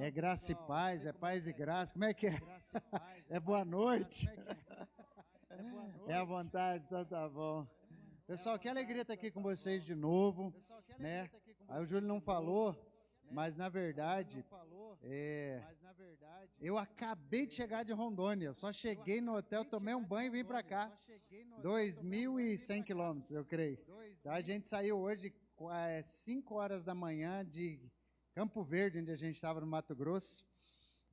É graça e paz, é paz e graça. Como é que é? É boa noite. É à vontade, então tá bom. Pessoal, que alegria estar aqui com vocês de novo, né? Aí o Júlio não falou, mas na verdade, eu acabei de chegar de Rondônia. Eu só cheguei no hotel, tomei um banho e vim para cá. 2.100 quilômetros, eu creio. Então, a gente saiu hoje 5 horas da manhã de Campo Verde, onde a gente estava no Mato Grosso,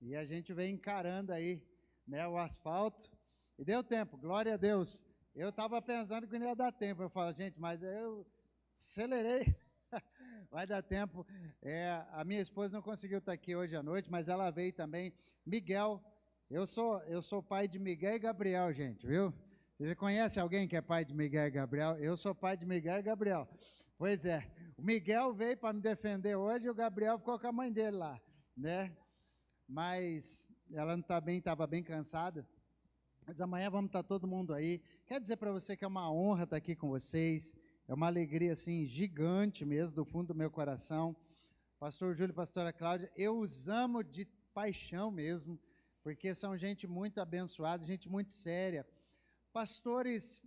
e a gente vem encarando aí, né, o asfalto, e deu tempo, glória a Deus. Eu estava pensando que não ia dar tempo, eu falo, gente, mas eu acelerei, vai dar tempo. A minha esposa não conseguiu estar aqui hoje à noite, mas ela veio também. Miguel, eu sou pai de Miguel e Gabriel, gente, viu? Você já conhece alguém que é pai de Miguel e Gabriel? Eu sou pai de Miguel e Gabriel. Pois é, o Miguel veio para me defender hoje e o Gabriel ficou com a mãe dele lá, né? Mas ela não está bem, estava bem cansada. Mas amanhã vamos estar todo mundo aí. Quero dizer para você que é uma honra estar aqui com vocês. É uma alegria, assim, gigante mesmo, do fundo do meu coração. Pastor Júlio e pastora Cláudia, eu os amo de paixão mesmo, porque são gente muito abençoada, gente muito séria. Pastores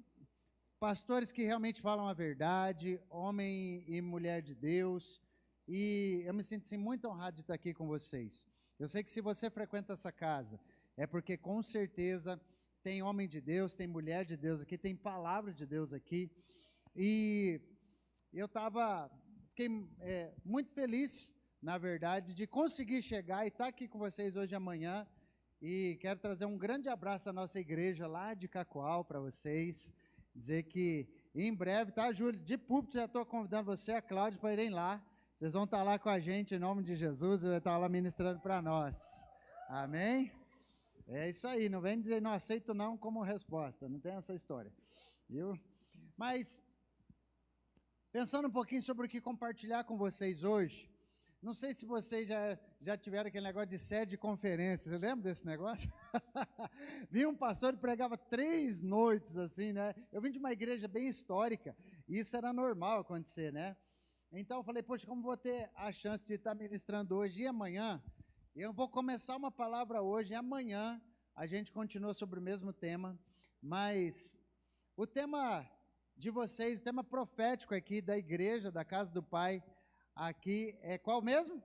que realmente falam a verdade, homem e mulher de Deus, e eu me sinto assim, muito honrado de estar aqui com vocês. Eu sei que se você frequenta essa casa, é porque com certeza tem homem de Deus, tem mulher de Deus aqui, tem palavra de Deus aqui, e eu fiquei muito feliz, na verdade, de conseguir chegar e estar aqui com vocês hoje e amanhã, e quero trazer um grande abraço à nossa igreja lá de Cacoal para vocês, dizer que em breve, tá, Júlio? De púlpito já estou convidando você e a Cláudia para irem lá. Vocês vão estar lá com a gente em nome de Jesus e vai estar lá ministrando para nós. Amém? É isso aí, não vem dizer não aceito não como resposta, não tem essa história, viu? Mas, pensando um pouquinho sobre o que compartilhar com vocês hoje, não sei se vocês já tiveram aquele negócio de sede de conferência, você lembra desse negócio? Vi um pastor que pregava 3 noites, assim, né? Eu vim de uma igreja bem histórica, e isso era normal acontecer, né? Então eu falei, poxa, como vou ter a chance de estar ministrando hoje e amanhã, eu vou começar uma palavra hoje e amanhã a gente continua sobre o mesmo tema, mas o tema de vocês, o tema profético aqui da igreja, da casa do Pai, aqui é qual mesmo?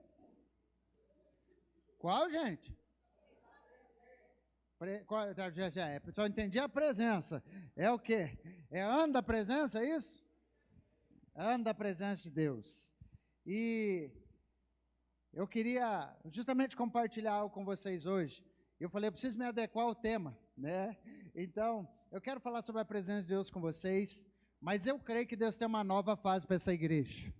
Qual, gente? Só entendi a presença. É o quê? É ano da presença, é isso? Ano da presença de Deus. E eu queria justamente compartilhar algo com vocês hoje. Eu falei, eu preciso me adequar ao tema, né? Então, eu quero falar sobre a presença de Deus com vocês, mas eu creio que Deus tem uma nova fase para essa igreja.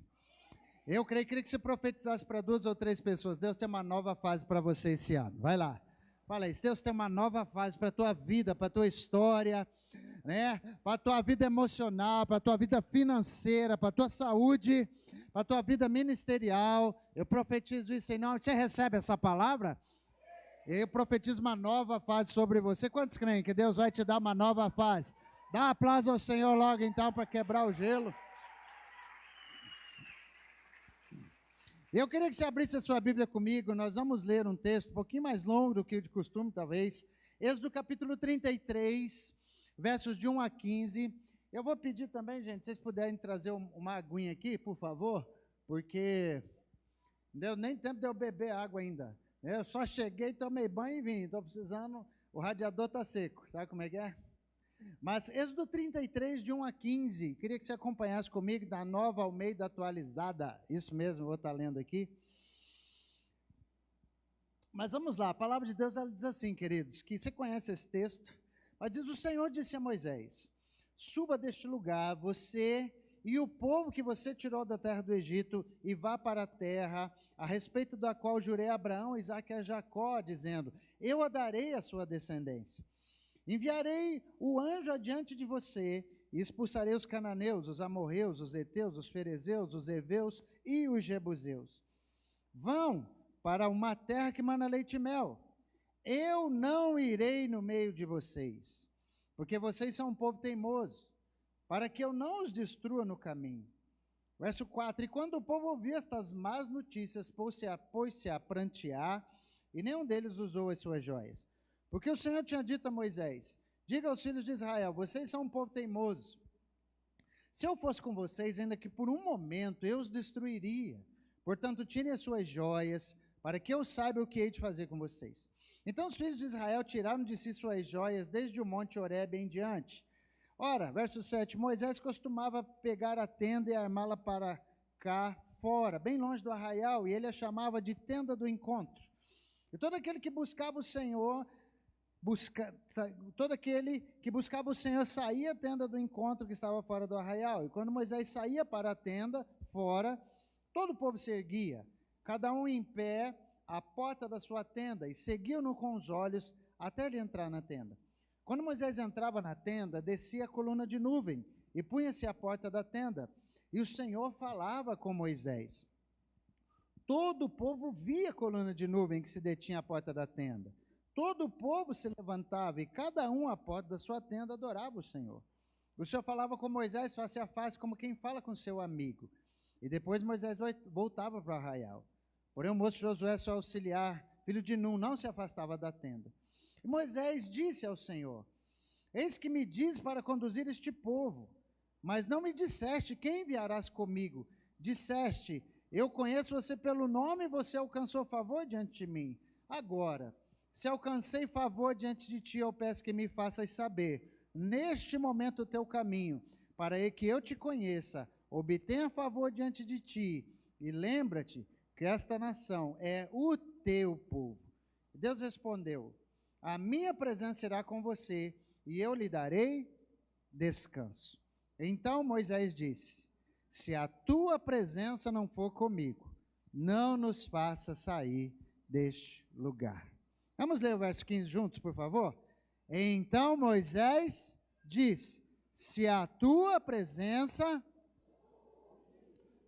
Eu queria que você profetizasse para 2 ou 3 pessoas. Deus tem uma nova fase para você esse ano. Vai lá. Fala isso. Deus tem uma nova fase para a tua vida, para a tua história, né? Para a tua vida emocional, para a tua vida financeira, para a tua saúde, para a tua vida ministerial. Eu profetizo isso em nome. Você recebe essa palavra? Eu profetizo uma nova fase sobre você. Quantos creem que Deus vai te dar uma nova fase? Dá um aplauso ao Senhor logo então para quebrar o gelo. Eu queria que você abrisse a sua Bíblia comigo, nós vamos ler um texto um pouquinho mais longo do que o de costume, talvez. Êxodo capítulo 33, versos de 1 a 15. Eu vou pedir também, gente, se vocês puderem trazer uma aguinha aqui, por favor, porque não deu nem tempo de eu beber água ainda. Eu só cheguei, tomei banho e vim, estou precisando, o radiador está seco, sabe como é que é? Mas Êxodo 33, de 1 a 15, queria que você acompanhasse comigo da Nova Almeida Atualizada. Isso mesmo, vou estar lendo aqui. Mas vamos lá, a palavra de Deus ela diz assim, queridos, que você conhece esse texto, mas diz, o Senhor disse a Moisés, suba deste lugar, você e o povo que você tirou da terra do Egito, e vá para a terra, a respeito da qual jurei a Abraão, Isaque e a Jacó, dizendo, eu a darei à sua descendência. Enviarei o anjo adiante de você e expulsarei os cananeus, os amorreus, os heteus, os ferezeus, os heveus e os jebuseus. Vão para uma terra que mana leite e mel. Eu não irei no meio de vocês, porque vocês são um povo teimoso, para que eu não os destrua no caminho. Verso 4, e quando o povo ouviu estas más notícias, pôs-se a prantear, e nenhum deles usou as suas joias. Porque o Senhor tinha dito a Moisés, diga aos filhos de Israel, vocês são um povo teimoso. Se eu fosse com vocês, ainda que por um momento eu os destruiria. Portanto, tirem as suas joias, para que eu saiba o que hei de fazer com vocês. Então os filhos de Israel tiraram de si suas joias, desde o monte Horebe em diante. Ora, verso 7, Moisés costumava pegar a tenda e armá-la para cá fora, bem longe do arraial, e ele a chamava de tenda do encontro. E todo aquele que buscava o Senhor, saía à tenda do encontro que estava fora do arraial. E quando Moisés saía para a tenda, fora, todo o povo se erguia, cada um em pé, à porta da sua tenda, e seguiam-no com os olhos até ele entrar na tenda. Quando Moisés entrava na tenda, descia a coluna de nuvem, e punha-se à porta da tenda, e o Senhor falava com Moisés. Todo o povo via a coluna de nuvem que se detinha à porta da tenda. Todo o povo se levantava, e cada um à porta da sua tenda adorava o Senhor. O Senhor falava com Moisés face a face, como quem fala com seu amigo. E depois Moisés voltava para o arraial. Porém o moço Josué, seu auxiliar, filho de Nun, não se afastava da tenda. E Moisés disse ao Senhor, eis que me diz para conduzir este povo, mas não me disseste, quem enviarás comigo? Disseste, eu conheço você pelo nome e você alcançou favor diante de mim. Agora, se alcancei favor diante de ti, eu peço que me faças saber, neste momento o teu caminho, para que eu te conheça, obtenha favor diante de ti, e lembra-te que esta nação é o teu povo. Deus respondeu, a minha presença irá com você, e eu lhe darei descanso. Então Moisés disse, se a tua presença não for comigo, não nos faça sair deste lugar. Vamos ler o verso 15 juntos, por favor? Então Moisés disse, se a tua presença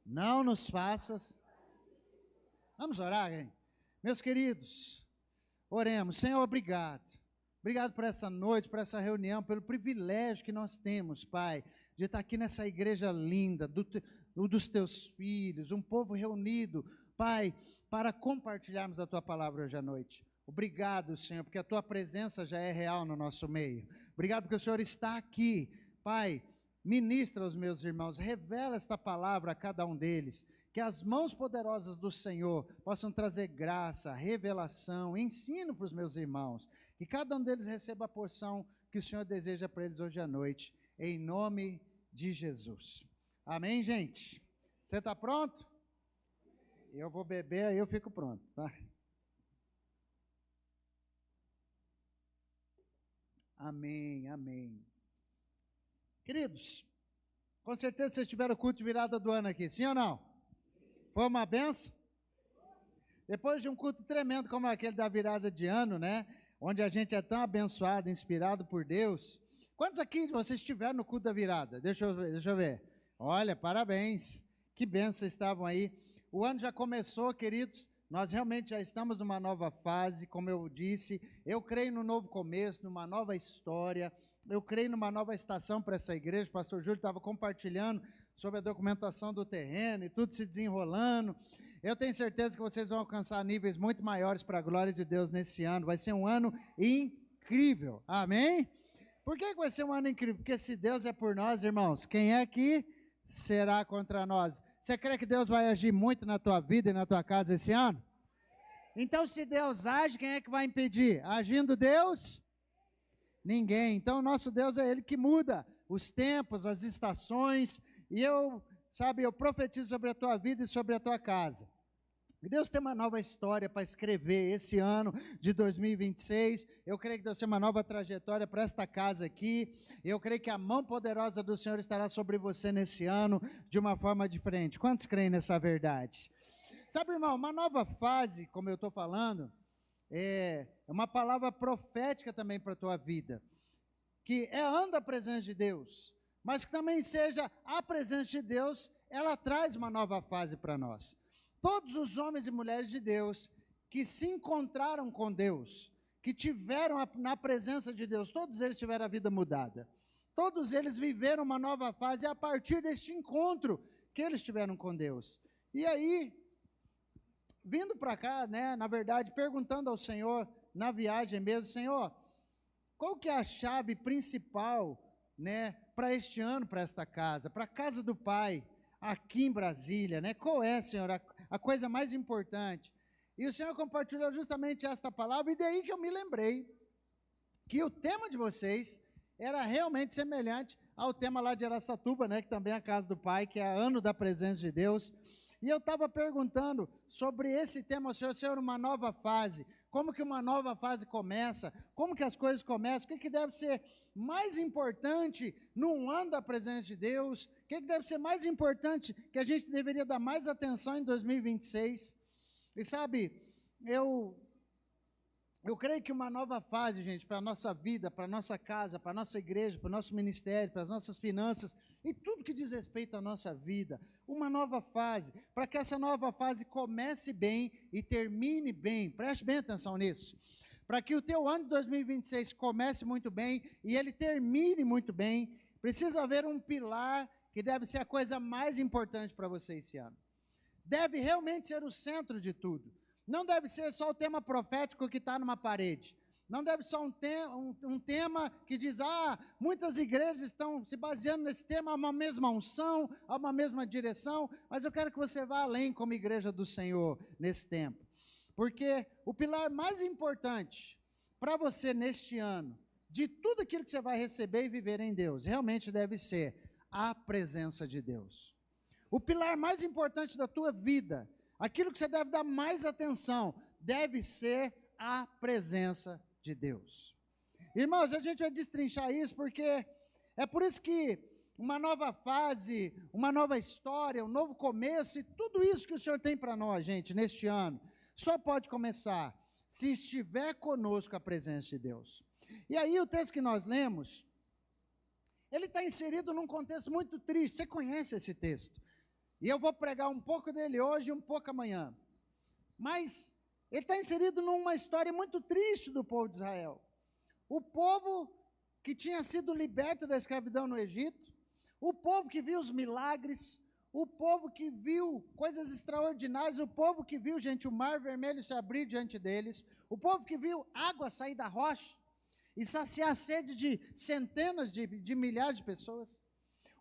não nos faças. Vamos orar, hein? Meus queridos, oremos. Senhor, obrigado. Obrigado por essa noite, por essa reunião, pelo privilégio que nós temos, Pai, de estar aqui nessa igreja linda, dos teus filhos, um povo reunido, Pai, para compartilharmos a tua palavra hoje à noite. Obrigado, Senhor, porque a tua presença já é real no nosso meio. Obrigado porque o Senhor está aqui. Pai, ministra aos meus irmãos, revela esta palavra a cada um deles, que as mãos poderosas do Senhor possam trazer graça, revelação, ensino para os meus irmãos, que cada um deles receba a porção que o Senhor deseja para eles hoje à noite, em nome de Jesus. Amém, gente? Você está pronto? Eu vou beber, aí eu fico pronto, tá? Amém, amém. Queridos, com certeza vocês tiveram o culto de virada do ano aqui, sim ou não? Foi uma benção? Depois de um culto tremendo como aquele da virada de ano, né? Onde a gente é tão abençoado, inspirado por Deus. Quantos aqui vocês estiveram no culto da virada? Deixa eu ver. Olha, parabéns. Que bênção estavam aí. O ano já começou, queridos. Nós realmente já estamos numa nova fase, como eu disse. Eu creio no novo começo, numa nova história. Eu creio numa nova estação para essa igreja. O pastor Júlio estava compartilhando sobre a documentação do terreno e tudo se desenrolando. Eu tenho certeza que vocês vão alcançar níveis muito maiores para a glória de Deus nesse ano. Vai ser um ano incrível. Amém? Por que vai ser um ano incrível? Porque se Deus é por nós, irmãos, quem é que será contra nós? Você crê que Deus vai agir muito na tua vida e na tua casa esse ano? Então, se Deus age, quem é que vai impedir? Agindo Deus? Ninguém. Então, nosso Deus é Ele que muda os tempos, as estações, e eu profetizo sobre a tua vida e sobre a tua casa. E Deus tem uma nova história para escrever esse ano de 2026. Eu creio que Deus tem uma nova trajetória para esta casa aqui. Eu creio que a mão poderosa do Senhor estará sobre você nesse ano de uma forma diferente. Quantos creem nessa verdade? Sabe, irmão, uma nova fase, como eu estou falando, é uma palavra profética também para a tua vida. Que anda a presença de Deus, mas que também seja a presença de Deus, ela traz uma nova fase para nós. Todos os homens e mulheres de Deus que se encontraram com Deus, que tiveram na presença de Deus, todos eles tiveram a vida mudada. Todos eles viveram uma nova fase a partir deste encontro que eles tiveram com Deus. E aí, vindo para cá, né, na verdade, perguntando ao Senhor, na viagem mesmo, Senhor, qual que é a chave principal, né, para este ano, para esta casa, para a casa do Pai, aqui em Brasília, né? Qual é, Senhor, a coisa mais importante? E o Senhor compartilhou justamente esta palavra, e daí que eu me lembrei que o tema de vocês era realmente semelhante ao tema lá de Araçatuba, né, que também é a casa do Pai, que é ano da presença de Deus. E eu estava perguntando sobre esse tema ao Senhor, uma nova fase, como que uma nova fase começa, como que as coisas começam, o que deve ser mais importante num ano da presença de Deus, o que deve ser mais importante, que a gente deveria dar mais atenção em 2026. E sabe, eu creio que uma nova fase, gente, para a nossa vida, para a nossa casa, para a nossa igreja, para o nosso ministério, para as nossas finanças, e tudo que diz respeito à nossa vida, uma nova fase, para que essa nova fase comece bem e termine bem, preste bem atenção nisso, para que o teu ano de 2026 comece muito bem e ele termine muito bem, precisa haver um pilar que deve ser a coisa mais importante para você esse ano. Deve realmente ser o centro de tudo. Não deve ser só o tema profético que está numa parede. Não deve ser um tema que diz, muitas igrejas estão se baseando nesse tema, há uma mesma unção, há uma mesma direção, mas eu quero que você vá além como igreja do Senhor nesse tempo. Porque o pilar mais importante para você neste ano, de tudo aquilo que você vai receber e viver em Deus, realmente deve ser a presença de Deus. O pilar mais importante da tua vida, aquilo que você deve dar mais atenção, deve ser a presença de Deus. Irmãos, a gente vai destrinchar isso porque é por isso que uma nova fase, uma nova história, um novo começo e tudo isso que o Senhor tem para nós, gente, neste ano, só pode começar se estiver conosco a presença de Deus. E aí o texto que nós lemos, ele está inserido num contexto muito triste. Você conhece esse texto? E eu vou pregar um pouco dele hoje e um pouco amanhã. Mas ele está inserido numa história muito triste do povo de Israel. O povo que tinha sido liberto da escravidão no Egito, o povo que viu os milagres, o povo que viu coisas extraordinárias, o povo que viu, gente, o mar vermelho se abrir diante deles, o povo que viu água sair da rocha e saciar a sede de centenas de milhares de pessoas.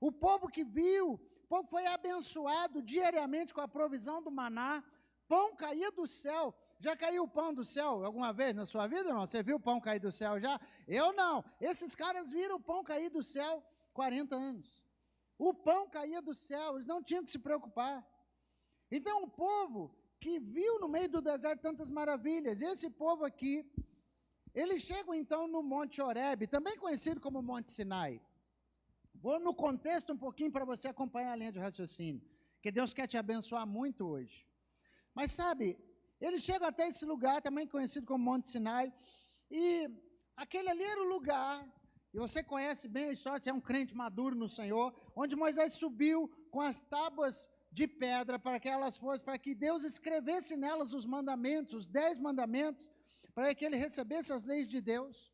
O povo que viu, o povo foi abençoado diariamente com a provisão do maná, pão caía do céu. Já caiu o pão do céu alguma vez na sua vida, irmão? Você viu o pão cair do céu já? Eu não. Esses caras viram o pão cair do céu 40 anos. O pão caía do céu, eles não tinham que se preocupar. Então o povo que viu no meio do deserto tantas maravilhas, esse povo aqui, eles chegam então no Monte Horebe, também conhecido como Monte Sinai. Vou no contexto um pouquinho para você acompanhar a linha de raciocínio, que Deus quer te abençoar muito hoje. Mas sabe, eles chegam até esse lugar, também conhecido como Monte Sinai, e aquele ali era o lugar, e você conhece bem a história, você é um crente maduro no Senhor, onde Moisés subiu com as tábuas de pedra para que elas fossem, para que Deus escrevesse nelas os mandamentos, os 10 mandamentos, para que ele recebesse as leis de Deus.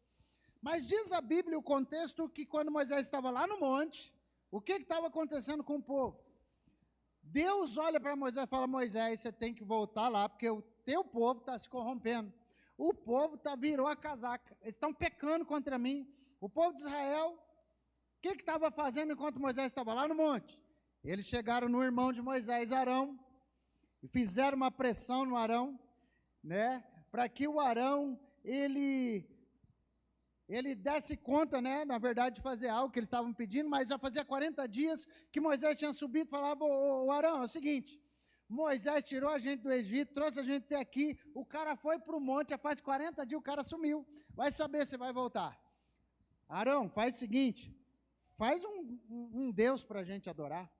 Mas diz a Bíblia, o contexto, que quando Moisés estava lá no monte, o que estava acontecendo com o povo? Deus olha para Moisés e fala, Moisés, você tem que voltar lá, porque o teu povo está se corrompendo. O povo virou a casaca, eles estão pecando contra mim. O povo de Israel, o que estava fazendo enquanto Moisés estava lá no monte? Eles chegaram no irmão de Moisés, Arão, e fizeram uma pressão no Arão, né, para que o Arão, ele desse conta, né, na verdade, de fazer algo que eles estavam pedindo, mas já fazia 40 dias que Moisés tinha subido e falava, ô Arão, é o seguinte, Moisés tirou a gente do Egito, trouxe a gente até aqui, o cara foi para o monte, já faz 40 dias, o cara sumiu, vai saber se vai voltar. Arão, faz o seguinte, faz um Deus para a gente adorar,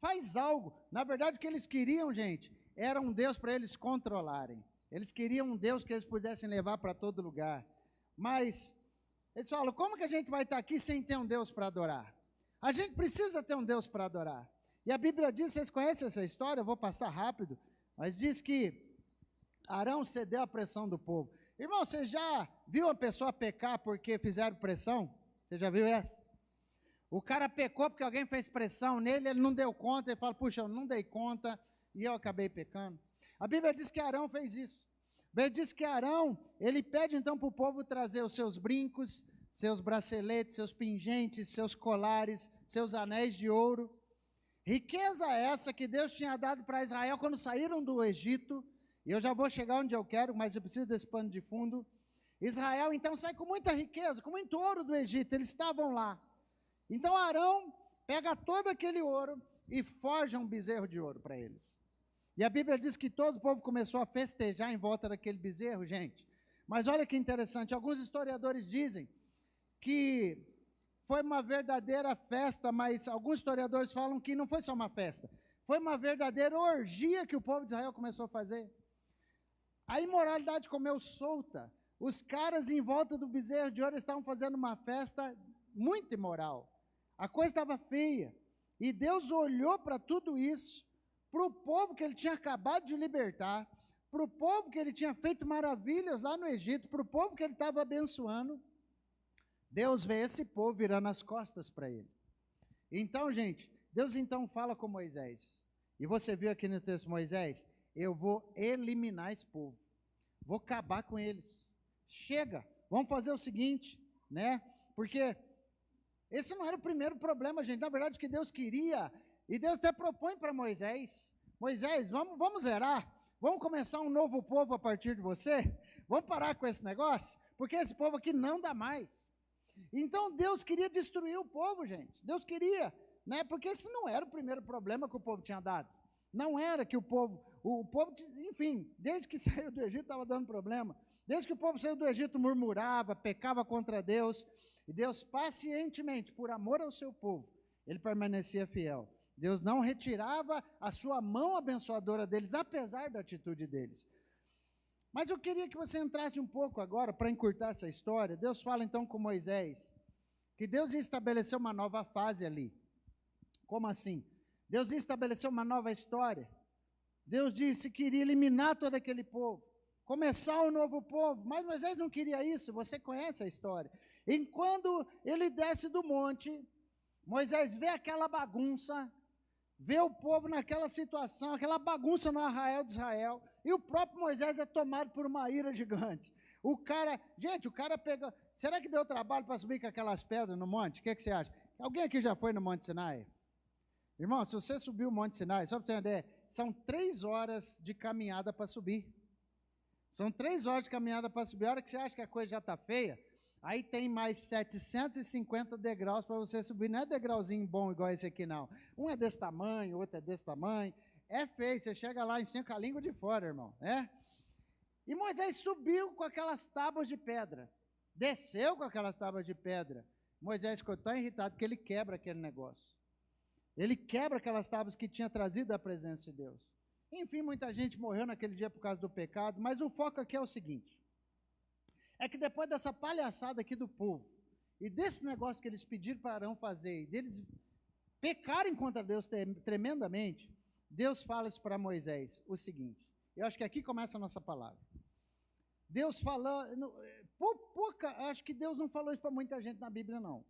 faz algo. Na verdade, o que eles queriam, gente, era um Deus para eles controlarem. Eles queriam um Deus que eles pudessem levar para todo lugar. Mas eles falam, como que a gente vai estar aqui sem ter um Deus para adorar? A gente precisa ter um Deus para adorar. E a Bíblia diz, vocês conhecem essa história? Eu vou passar rápido, mas diz que Arão cedeu à pressão do povo. Irmão, você já viu a pessoa pecar porque fizeram pressão? Você já viu essa? O cara pecou porque alguém fez pressão nele, ele não deu conta, ele fala, puxa, eu não dei conta e eu acabei pecando. A Bíblia diz que Arão fez isso. A Bíblia diz que Arão, ele pede então para o povo trazer os seus brincos, seus braceletes, seus pingentes, seus colares, seus anéis de ouro. Riqueza essa que Deus tinha dado para Israel quando saíram do Egito. E eu já vou chegar onde eu quero, mas eu preciso desse pano de fundo. Israel então sai com muita riqueza, com muito ouro do Egito, eles estavam lá. Então Arão pega todo aquele ouro e forja um bezerro de ouro para eles. E a Bíblia diz que todo o povo começou a festejar em volta daquele bezerro, gente. Mas olha que interessante, alguns historiadores dizem que foi uma verdadeira festa, mas alguns historiadores falam que não foi só uma festa, foi uma verdadeira orgia que o povo de Israel começou a fazer. A imoralidade comeu solta, os caras em volta do bezerro de ouro estavam fazendo uma festa muito imoral, a coisa estava feia, e Deus olhou para tudo isso, para o povo que ele tinha acabado de libertar, para o povo que ele tinha feito maravilhas lá no Egito, para o povo que ele estava abençoando. Deus vê esse povo virando as costas para ele. Então, gente, Deus então fala com Moisés. E você viu aqui no texto Moisés, eu vou eliminar esse povo. Vou acabar com eles. Chega, vamos fazer o seguinte, né? Porque esse não era o primeiro problema, gente. Na verdade, o que Deus queria, e Deus até propõe para Moisés, Moisés, vamos zerar, vamos começar um novo povo a partir de você, vamos parar com esse negócio, porque esse povo aqui não dá mais. Então Deus queria destruir o povo, gente. Deus queria, né? Porque esse não era o primeiro problema que o povo tinha dado. Não era que o povo, enfim, desde que saiu do Egito estava dando problema. Desde que o povo saiu do Egito murmurava, pecava contra Deus. E Deus pacientemente, por amor ao seu povo, ele permanecia fiel. Deus não retirava a sua mão abençoadora deles, apesar da atitude deles. Mas eu queria que você entrasse um pouco agora, para encurtar essa história. Deus fala então com Moisés, que Deus ia estabelecer uma nova fase ali. Como assim? Deus ia estabelecer uma nova história. Deus disse que iria eliminar todo aquele povo, começar um novo povo, mas Moisés não queria isso, você conhece a história. E quando ele desce do monte, Moisés vê aquela bagunça, vê o povo naquela situação, aquela bagunça no arraial de Israel, e o próprio Moisés é tomado por uma ira gigante. O cara pega, será que deu trabalho para subir com aquelas pedras no monte? O que você acha? Alguém aqui já foi no Monte Sinai? Irmão, se você subir o Monte Sinai, só para você entender, são 3 horas de caminhada para subir. São 3 horas de caminhada para subir. A hora que você acha que a coisa já está feia, aí tem mais 750 degraus para você subir. Não é degrauzinho bom igual esse aqui, não. Um é desse tamanho, outro é desse tamanho. É feio, você chega lá em cima com a língua de fora, irmão. Né? E Moisés subiu com aquelas tábuas de pedra. Desceu com aquelas tábuas de pedra. Moisés ficou tão irritado que ele quebra aquele negócio. Ele quebra aquelas tábuas que tinha trazido a presença de Deus. Enfim, muita gente morreu naquele dia por causa do pecado, mas o foco aqui é o seguinte, é que depois dessa palhaçada aqui do povo, e desse negócio que eles pediram para Arão fazer, e deles pecarem contra Deus tremendamente, Deus fala isso para Moisés, o seguinte, eu acho que aqui começa a nossa palavra. Deus falando, acho que Deus não falou isso para muita gente na Bíblia, não.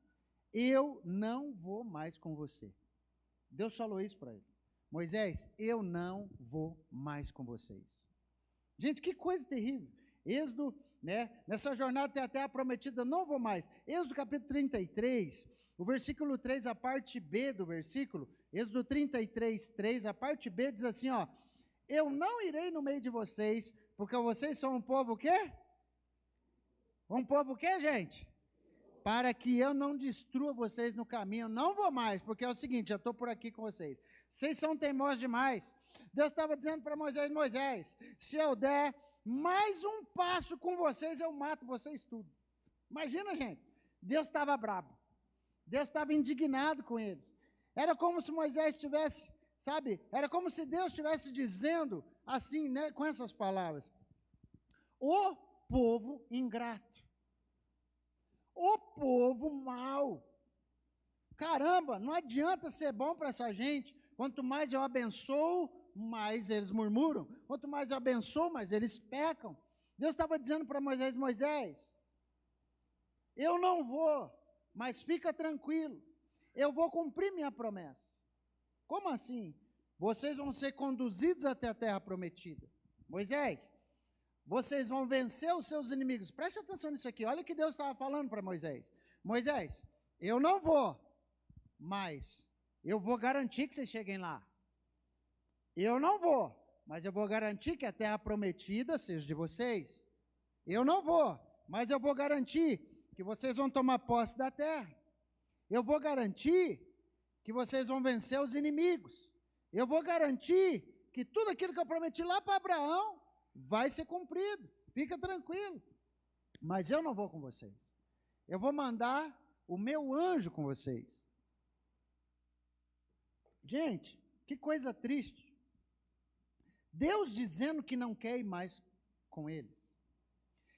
Eu não vou mais com você. Deus falou isso para ele. Moisés, eu não vou mais com vocês. Gente, que coisa terrível. Êxodo, né? Nessa jornada tem até a prometida, não vou mais. Êxodo capítulo 33, o versículo 3, a parte B do versículo, Êxodo 33, 3, a parte B diz assim, ó, eu não irei no meio de vocês, porque vocês são um povo o quê? Um povo o quê, gente? Para que eu não destrua vocês no caminho, eu não vou mais, porque é o seguinte, já estou por aqui com vocês. Vocês são teimosos demais. Deus estava dizendo para Moisés, Moisés, se eu der mais um passo com vocês, eu mato vocês tudo. Imagina, gente, Deus estava bravo. Deus estava indignado com eles. Era como se Moisés estivesse, sabe, era como se Deus estivesse dizendo assim, né, com essas palavras, o povo ingrato. O povo mau. Caramba, não adianta ser bom para essa gente. Quanto mais eu abençoo, mais eles murmuram. Quanto mais eu abençoo, mais eles pecam. Deus estava dizendo para Moisés, Moisés, eu não vou, mas fica tranquilo. eu vou cumprir minha promessa. Como assim? Vocês vão ser conduzidos até a terra prometida. Moisés, vocês vão vencer os seus inimigos. Preste atenção nisso aqui. Olha o que Deus estava falando para Moisés. Moisés, eu não vou, mas eu vou garantir que vocês cheguem lá. Eu não vou, mas eu vou garantir que a terra prometida seja de vocês. Eu não vou, mas eu vou garantir que vocês vão tomar posse da terra. Eu vou garantir que vocês vão vencer os inimigos. Eu vou garantir que tudo aquilo que eu prometi lá para Abraão vai ser cumprido. Fica tranquilo. Mas eu não vou com vocês. Eu vou mandar o meu anjo com vocês. Gente, que coisa triste. Deus dizendo que não quer ir mais com eles.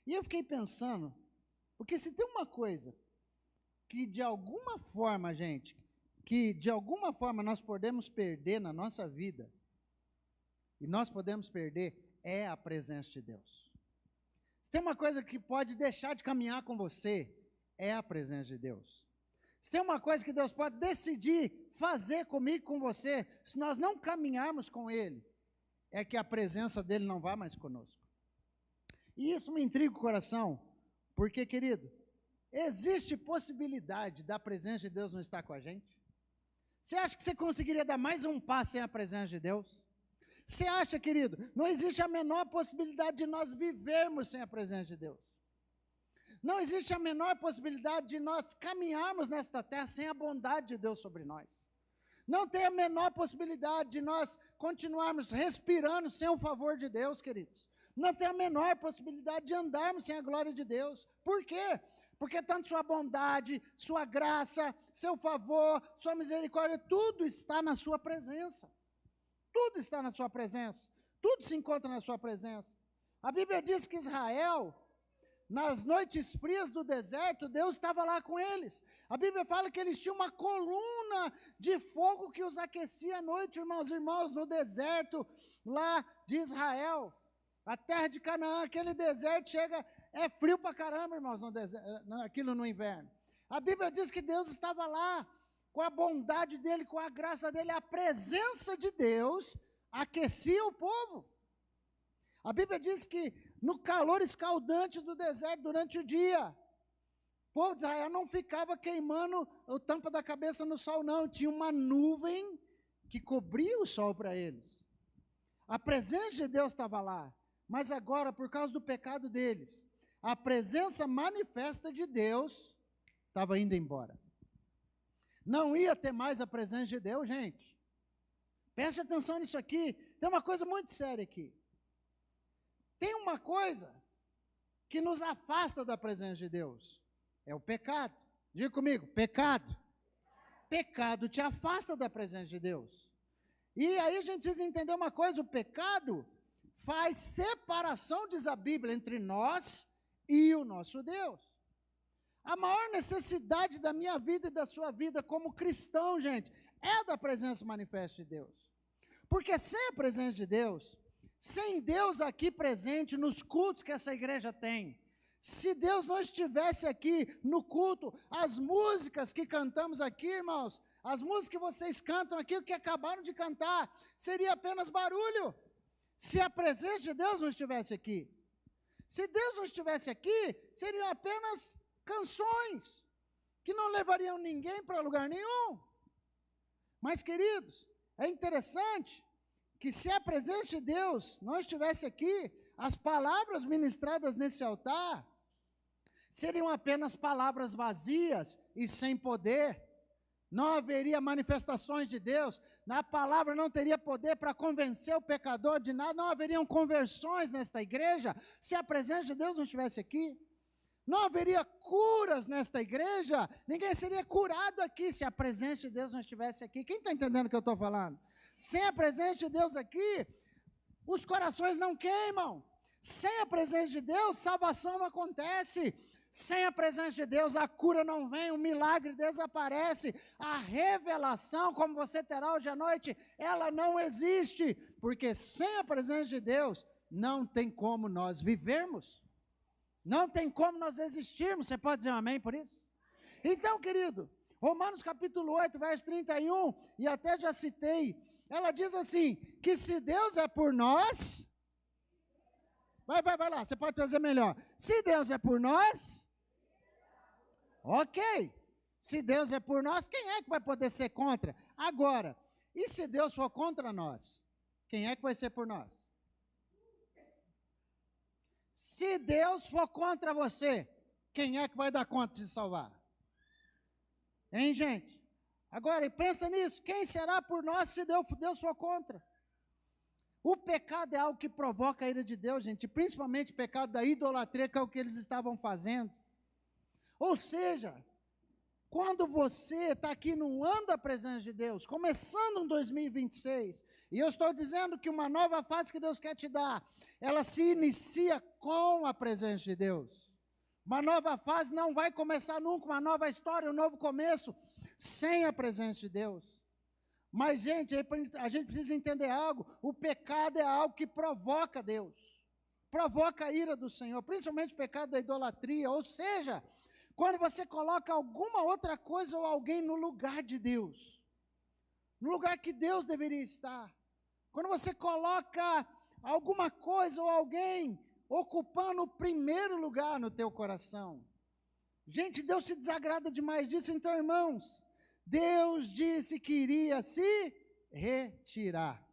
E eu fiquei pensando, porque se tem uma coisa que de alguma forma, gente, que de alguma forma nós podemos perder na nossa vida, e nós podemos perder, é a presença de Deus. Se tem uma coisa que pode deixar de caminhar com você, é a presença de Deus. Se tem uma coisa que Deus pode decidir fazer comigo, com você, se nós não caminharmos com Ele, é que a presença dEle não vai mais conosco. E isso me intriga o coração, porque, querido, existe possibilidade da presença de Deus não estar com a gente? Você acha que você conseguiria dar mais um passo sem a presença de Deus? Você acha, querido, não existe a menor possibilidade de nós vivermos sem a presença de Deus. Não existe a menor possibilidade de nós caminharmos nesta terra sem a bondade de Deus sobre nós. Não tem a menor possibilidade de nós continuarmos respirando sem o favor de Deus, queridos. Não tem a menor possibilidade de andarmos sem a glória de Deus. Por quê? Porque tanto sua bondade, sua graça, seu favor, sua misericórdia, tudo está na sua presença. Tudo está na sua presença. Tudo se encontra na sua presença. A Bíblia diz que Israel, nas noites frias do deserto, Deus estava lá com eles. A Bíblia fala que eles tinham uma coluna de fogo que os aquecia à noite, irmãos, no deserto lá de Israel. A terra de Canaã, aquele deserto é frio pra caramba, irmãos, aquilo no inverno. A Bíblia diz que Deus estava lá, com a bondade dEle, com a graça dEle, a presença de Deus aquecia o povo. A Bíblia diz que no calor escaldante do deserto durante o dia, o povo de Israel não ficava queimando a tampa da cabeça no sol, não. Tinha uma nuvem que cobria o sol para eles. A presença de Deus estava lá. Mas agora, por causa do pecado deles, a presença manifesta de Deus estava indo embora. Não ia ter mais a presença de Deus, gente. Preste atenção nisso aqui. Tem uma coisa muito séria aqui. Tem uma coisa que nos afasta da presença de Deus. É o pecado. Diga comigo, pecado. Pecado te afasta da presença de Deus. E aí a gente precisa entender uma coisa, o pecado faz separação, diz a Bíblia, entre nós e o nosso Deus. A maior necessidade da minha vida e da sua vida como cristão, gente, é da presença manifesta de Deus. Porque sem a presença de Deus, sem Deus aqui presente nos cultos que essa igreja tem, se Deus não estivesse aqui no culto, as músicas que cantamos aqui, irmãos, as músicas que vocês cantam aqui, o que acabaram de cantar, seria apenas barulho. Se a presença de Deus não estivesse aqui. Se Deus não estivesse aqui, seriam apenas canções, que não levariam ninguém para lugar nenhum. Mas, queridos, é interessante que se a presença de Deus não estivesse aqui, as palavras ministradas nesse altar seriam apenas palavras vazias e sem poder. Não haveria manifestações de Deus, a palavra não teria poder para convencer o pecador de nada, não haveriam conversões nesta igreja se a presença de Deus não estivesse aqui. Não haveria curas nesta igreja, ninguém seria curado aqui se a presença de Deus não estivesse aqui. Quem está entendendo o que eu estou falando? Sem a presença de Deus aqui, os corações não queimam. Sem a presença de Deus, salvação não acontece. Sem a presença de Deus, a cura não vem, o milagre desaparece, a revelação, como você terá hoje à noite, ela não existe, porque sem a presença de Deus, não tem como nós vivermos, não tem como nós existirmos. Você pode dizer um amém por isso? Então, querido, Romanos capítulo 8, verso 31, e até já citei, ela diz assim, que se Deus é por nós, vai lá, você pode trazer melhor. Se Deus é por nós, ok. Se Deus é por nós, quem é que vai poder ser contra? Agora, e se Deus for contra nós, quem é que vai ser por nós? Se Deus for contra você, quem é que vai dar conta de salvar? Hein, gente? Agora, pensa nisso, quem será por nós se Deus for contra? O pecado é algo que provoca a ira de Deus, gente, principalmente o pecado da idolatria, que é o que eles estavam fazendo. Ou seja, quando você está aqui no ano da presença de Deus, começando em 2026, e eu estou dizendo que uma nova fase que Deus quer te dar, ela se inicia com a presença de Deus. Uma nova fase não vai começar nunca, uma nova história, um novo começo, sem a presença de Deus. Mas, gente, a gente precisa entender algo, o pecado é algo que provoca Deus, provoca a ira do Senhor, principalmente o pecado da idolatria, ou seja, quando você coloca alguma outra coisa ou alguém no lugar de Deus, no lugar que Deus deveria estar, quando você coloca alguma coisa ou alguém ocupando o primeiro lugar no teu coração, gente, Deus se desagrada demais disso. Então, irmãos, Deus disse que iria se retirar.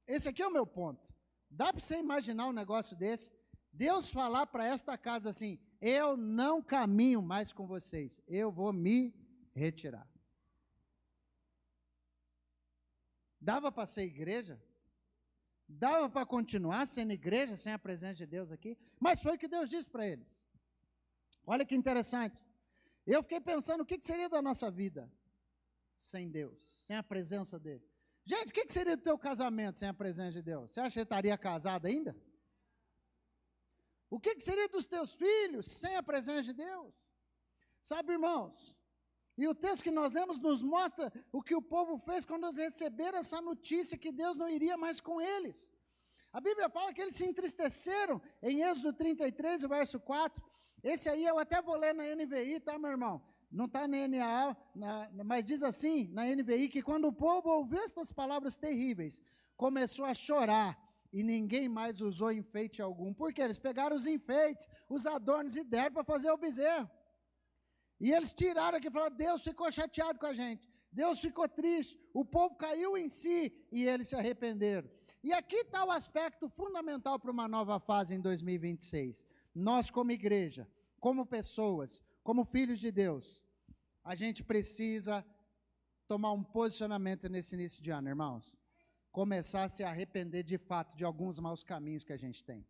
Esse aqui é o meu ponto. Dá para você imaginar um negócio desse? Deus falar para esta casa assim, eu não caminho mais com vocês, eu vou me retirar. Dava para ser igreja? Dava para continuar sendo igreja, sem a presença de Deus aqui? Mas foi o que Deus disse para eles. Olha que interessante. Eu fiquei pensando, o que seria da nossa vida sem Deus, sem a presença dele? Gente, o que seria do teu casamento sem a presença de Deus? Você acha que você estaria casado ainda? O que seria dos teus filhos sem a presença de Deus? Sabe, irmãos, e o texto que nós lemos nos mostra o que o povo fez quando eles receberam essa notícia que Deus não iria mais com eles. A Bíblia fala que eles se entristeceram em Êxodo 33, o verso 4. Esse aí eu até vou ler na NVI, tá, meu irmão? Não está na NAA, mas diz assim, na NVI, que quando o povo ouviu estas palavras terríveis, começou a chorar, e ninguém mais usou enfeite algum. Por quê? Eles pegaram os enfeites, os adornos e deram para fazer o bezerro. E eles tiraram aqui e falaram, Deus ficou chateado com a gente, Deus ficou triste, o povo caiu em si e eles se arrependeram. E aqui está o aspecto fundamental para uma nova fase em 2026. Nós como igreja, como pessoas, como filhos de Deus, a gente precisa tomar um posicionamento nesse início de ano, irmãos. Começar a se arrepender de fato de alguns maus caminhos que a gente tem.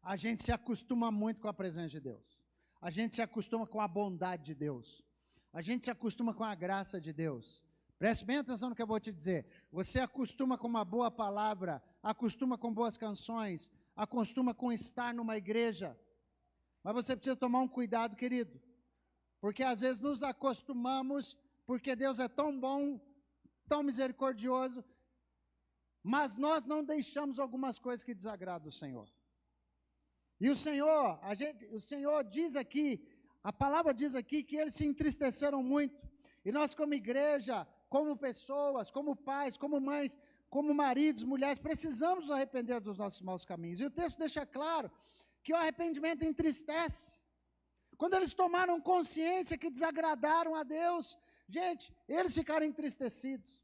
A gente se acostuma muito com a presença de Deus. A gente se acostuma com a bondade de Deus. A gente se acostuma com a graça de Deus. Preste bem atenção no que eu vou te dizer. Você acostuma com uma boa palavra, acostuma com boas canções, acostuma com estar numa igreja. Mas você precisa tomar um cuidado, querido. Porque às vezes nos acostumamos, porque Deus é tão bom, tão misericordioso, mas nós não deixamos algumas coisas que desagradam o Senhor. E o Senhor diz aqui, a palavra diz aqui que eles se entristeceram muito. E nós como igreja, como pessoas, como pais, como mães, como maridos, mulheres, precisamos nos arrepender dos nossos maus caminhos. E o texto deixa claro que o arrependimento entristece. Quando eles tomaram consciência que desagradaram a Deus, gente, eles ficaram entristecidos.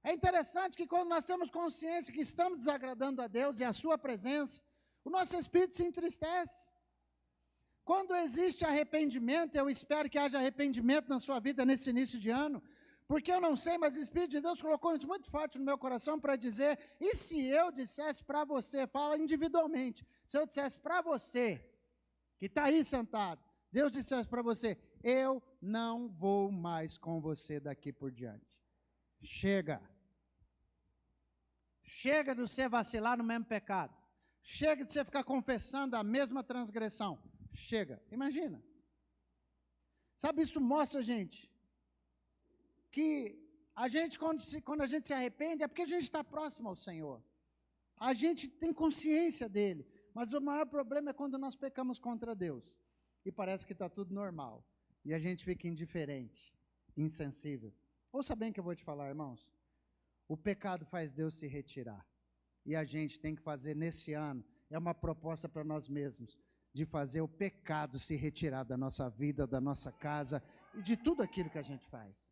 É interessante que quando nós temos consciência que estamos desagradando a Deus e a sua presença, o nosso espírito se entristece. Quando existe arrependimento, eu espero que haja arrependimento na sua vida nesse início de ano, porque eu não sei, mas o Espírito de Deus colocou isso muito forte no meu coração para dizer, e se eu dissesse para você, fala individualmente, se eu dissesse para você, que está aí sentado, Deus dissesse para você, eu não vou mais com você daqui por diante. Chega. Chega de você vacilar no mesmo pecado. Chega de você ficar confessando a mesma transgressão. Chega. Imagina. Sabe, isso mostra, gente, que a gente, quando a gente se arrepende, é porque a gente está próximo ao Senhor. A gente tem consciência dele. Mas o maior problema é quando nós pecamos contra Deus. E parece que está tudo normal. e a gente fica indiferente, insensível. Ouça bem o que eu vou te falar, irmãos. O pecado faz Deus se retirar. E a gente tem que fazer nesse ano, é uma proposta para nós mesmos, de fazer o pecado se retirar da nossa vida, da nossa casa e de tudo aquilo que a gente faz.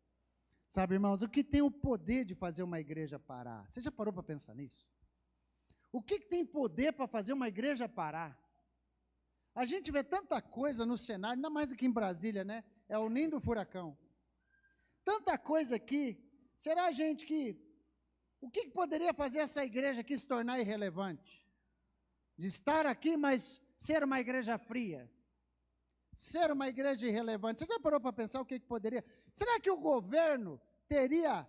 Sabe, irmãos, o que tem o poder de fazer uma igreja parar? Você já parou para pensar nisso? O que tem poder para fazer uma igreja parar? A gente vê tanta coisa no cenário, ainda mais aqui em Brasília, né? É o ninho do furacão. Tanta coisa aqui. Será, gente, que... O que poderia fazer essa igreja aqui se tornar irrelevante? De estar aqui, mas ser uma igreja fria. Ser uma igreja irrelevante. Você já parou para pensar o que poderia? Será que o governo teria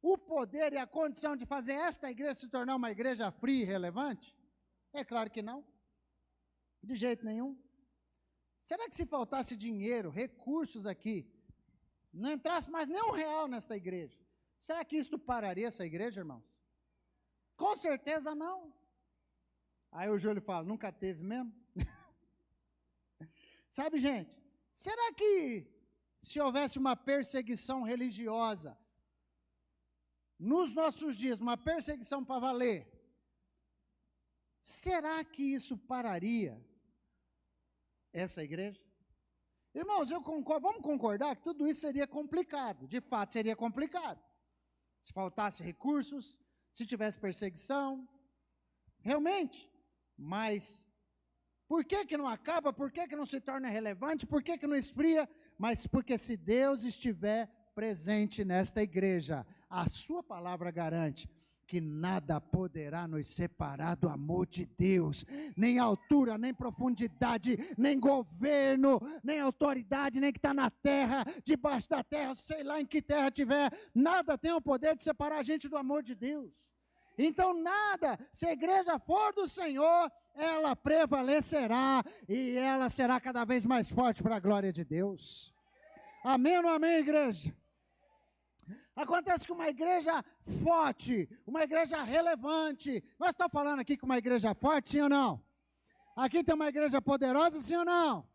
o poder e a condição de fazer esta igreja se tornar uma igreja fria e irrelevante? É claro que não. De jeito nenhum. Será que se faltasse dinheiro, recursos aqui, não entrasse mais nem R$1 nesta igreja, será que isso pararia essa igreja, irmãos? Com certeza não. Aí o Júlio fala, nunca teve mesmo? Sabe, gente, será que se houvesse uma perseguição religiosa, nos nossos dias, uma perseguição para valer, será que isso pararia essa igreja? Irmãos, eu concordo, vamos concordar que tudo isso seria complicado, de fato seria complicado. Se faltasse recursos, se tivesse perseguição, realmente, mas por que não acaba, por que não se torna relevante, por que não esfria? Mas porque se Deus estiver presente nesta igreja, a sua palavra garante que nada poderá nos separar do amor de Deus, nem altura, nem profundidade, nem governo, nem autoridade, nem que está na terra, debaixo da terra, sei lá em que terra tiver, nada tem o poder de separar a gente do amor de Deus. Então nada, se a igreja for do Senhor, ela prevalecerá e ela será cada vez mais forte para a glória de Deus. Amém ou não amém, igreja? Acontece que uma igreja forte, uma igreja relevante, nós estamos falando aqui com uma igreja forte, sim ou não? Aqui tem uma igreja poderosa, sim ou não?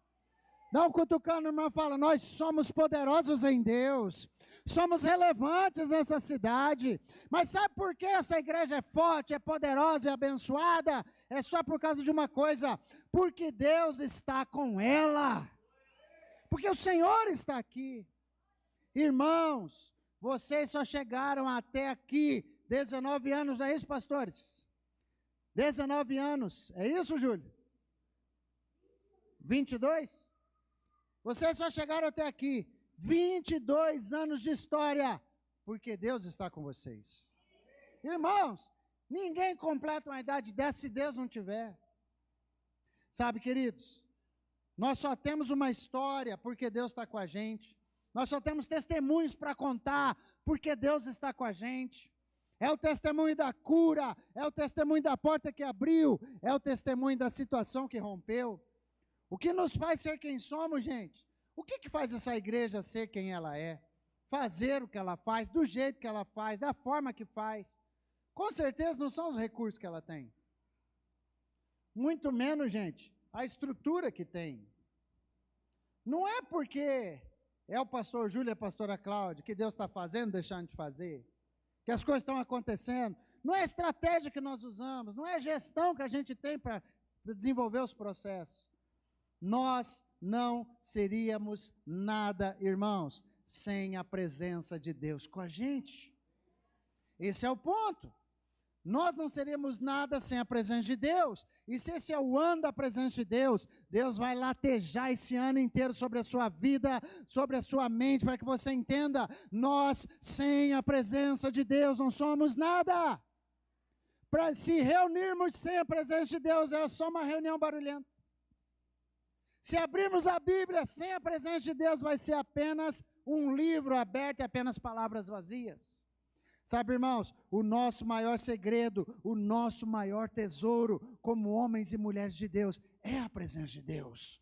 Dá um cutucão, irmão, e fala, nós somos poderosos em Deus, somos relevantes nessa cidade, mas sabe por que essa igreja é forte, é poderosa e abençoada? É só por causa de uma coisa, porque Deus está com ela, porque o Senhor está aqui. Irmãos, vocês só chegaram até aqui, 19 anos, não é isso, pastores? 19 anos, é isso, Júlio? 22? Vocês só chegaram até aqui, 22 anos de história, porque Deus está com vocês. Irmãos, ninguém completa uma idade dessa se Deus não tiver. Sabe, queridos, nós só temos uma história porque Deus está com a gente. Nós só temos testemunhos para contar, porque Deus está com a gente. É o testemunho da cura, é o testemunho da porta que abriu, é o testemunho da situação que rompeu. O que nos faz ser quem somos, gente? O que faz essa igreja ser quem ela é? Fazer o que ela faz, do jeito que ela faz, da forma que faz. Com certeza não são os recursos que ela tem. Muito menos, gente, a estrutura que tem. Não é porque é o pastor Júlio e a pastora Cláudia que Deus está fazendo, deixando de fazer, que as coisas estão acontecendo. Não é a estratégia que nós usamos, não é a gestão que a gente tem para desenvolver os processos. Nós não seríamos nada, irmãos, sem a presença de Deus com a gente. Esse é o ponto. Nós não seríamos nada sem a presença de Deus. E se esse é o ano da presença de Deus, Deus vai latejar esse ano inteiro sobre a sua vida, sobre a sua mente, para que você entenda, nós sem a presença de Deus não somos nada. Para se reunirmos sem a presença de Deus, é só uma reunião barulhenta. Se abrirmos a Bíblia sem a presença de Deus, vai ser apenas um livro aberto e apenas palavras vazias. Sabe, irmãos, o nosso maior segredo, o nosso maior tesouro, como homens e mulheres de Deus, é a presença de Deus.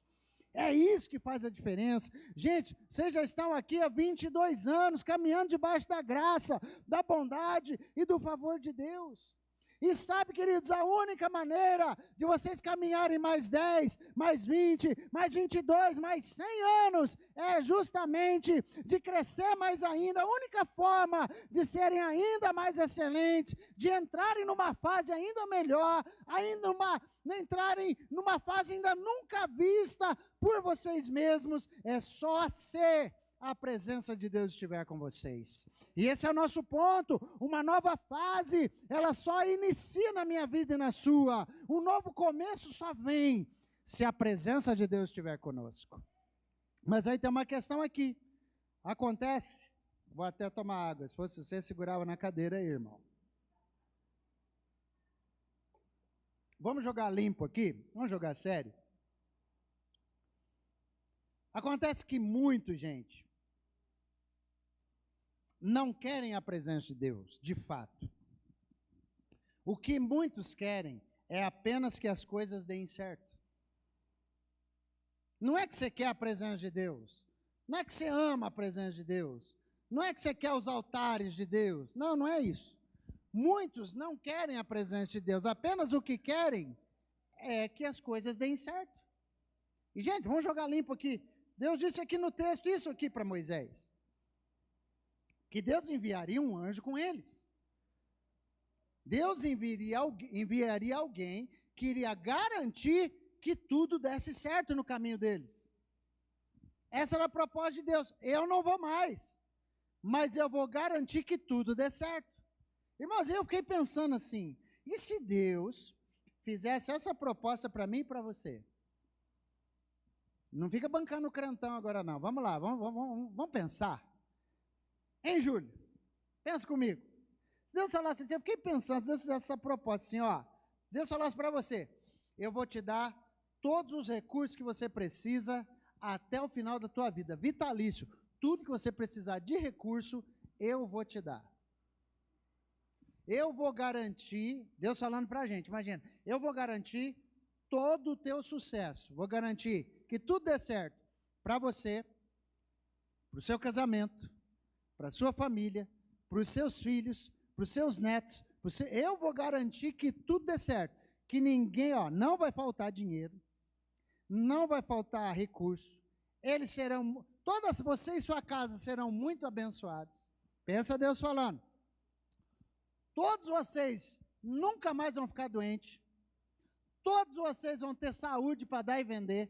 É isso que faz a diferença. Gente, vocês já estão aqui há 22 anos, caminhando debaixo da graça, da bondade e do favor de Deus. E sabe, queridos, a única maneira de vocês caminharem mais 10, mais 20, mais 22, mais 100 anos, é justamente de crescer mais ainda. A única forma de serem ainda mais excelentes, de entrarem numa fase ainda melhor, entrarem numa fase ainda nunca vista por vocês mesmos, é só se a presença de Deus estiver com vocês. E esse é o nosso ponto. Uma nova fase, ela só inicia na minha vida e na sua. Um novo começo só vem se a presença de Deus estiver conosco. Mas aí tem uma questão aqui. Acontece, vou até tomar água, se fosse você, segurava na cadeira aí, irmão. Vamos jogar limpo aqui? Vamos jogar sério? Acontece que muito, gente, não querem a presença de Deus, de fato. O que muitos querem é apenas que as coisas deem certo. Não é que você quer a presença de Deus, não é que você ama a presença de Deus, não é que você quer os altares de Deus, não, não é isso. Muitos não querem a presença de Deus, apenas o que querem é que as coisas deem certo. E, gente, vamos jogar limpo aqui. Deus disse aqui no texto isso aqui para Moisés, que Deus enviaria um anjo com eles. Deus enviaria alguém que iria garantir que tudo desse certo no caminho deles. Essa era a proposta de Deus. Eu não vou mais, mas eu vou garantir que tudo dê certo. Irmãos, eu fiquei pensando assim, e se Deus fizesse essa proposta para mim e para você? Não fica bancando o crentão agora não. Vamos lá, vamos pensar. Hein, Júlio? Pensa comigo. Se Deus falasse assim, eu fiquei pensando, se Deus fizesse essa proposta assim, ó, Deus falasse para você, eu vou te dar todos os recursos que você precisa até o final da tua vida, vitalício, tudo que você precisar de recurso, eu vou te dar. Eu vou garantir, Deus falando para a gente, imagina, eu vou garantir todo o teu sucesso, vou garantir que tudo dê certo para você, para o seu casamento, para a sua família, para os seus filhos, para os seus netos, eu vou garantir que tudo dê certo, que ninguém, não vai faltar dinheiro, não vai faltar recurso, eles serão, você e sua casa serão muito abençoados. Pensa Deus falando, todos vocês nunca mais vão ficar doentes, todos vocês vão ter saúde para dar e vender,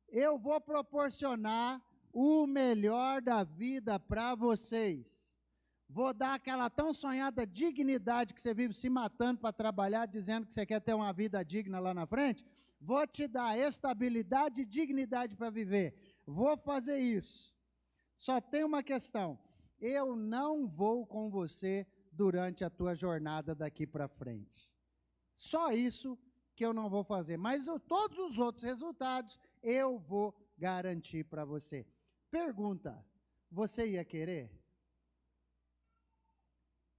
eu vou proporcionar o melhor da vida para vocês. Vou dar aquela tão sonhada dignidade que você vive se matando para trabalhar, dizendo que você quer ter uma vida digna lá na frente. Vou te dar estabilidade e dignidade para viver. Vou fazer isso. Só tem uma questão. Eu não vou com você durante a tua jornada daqui para frente. Só isso que eu não vou fazer. Mas todos os outros resultados eu vou garantir para você. Pergunta, você ia querer?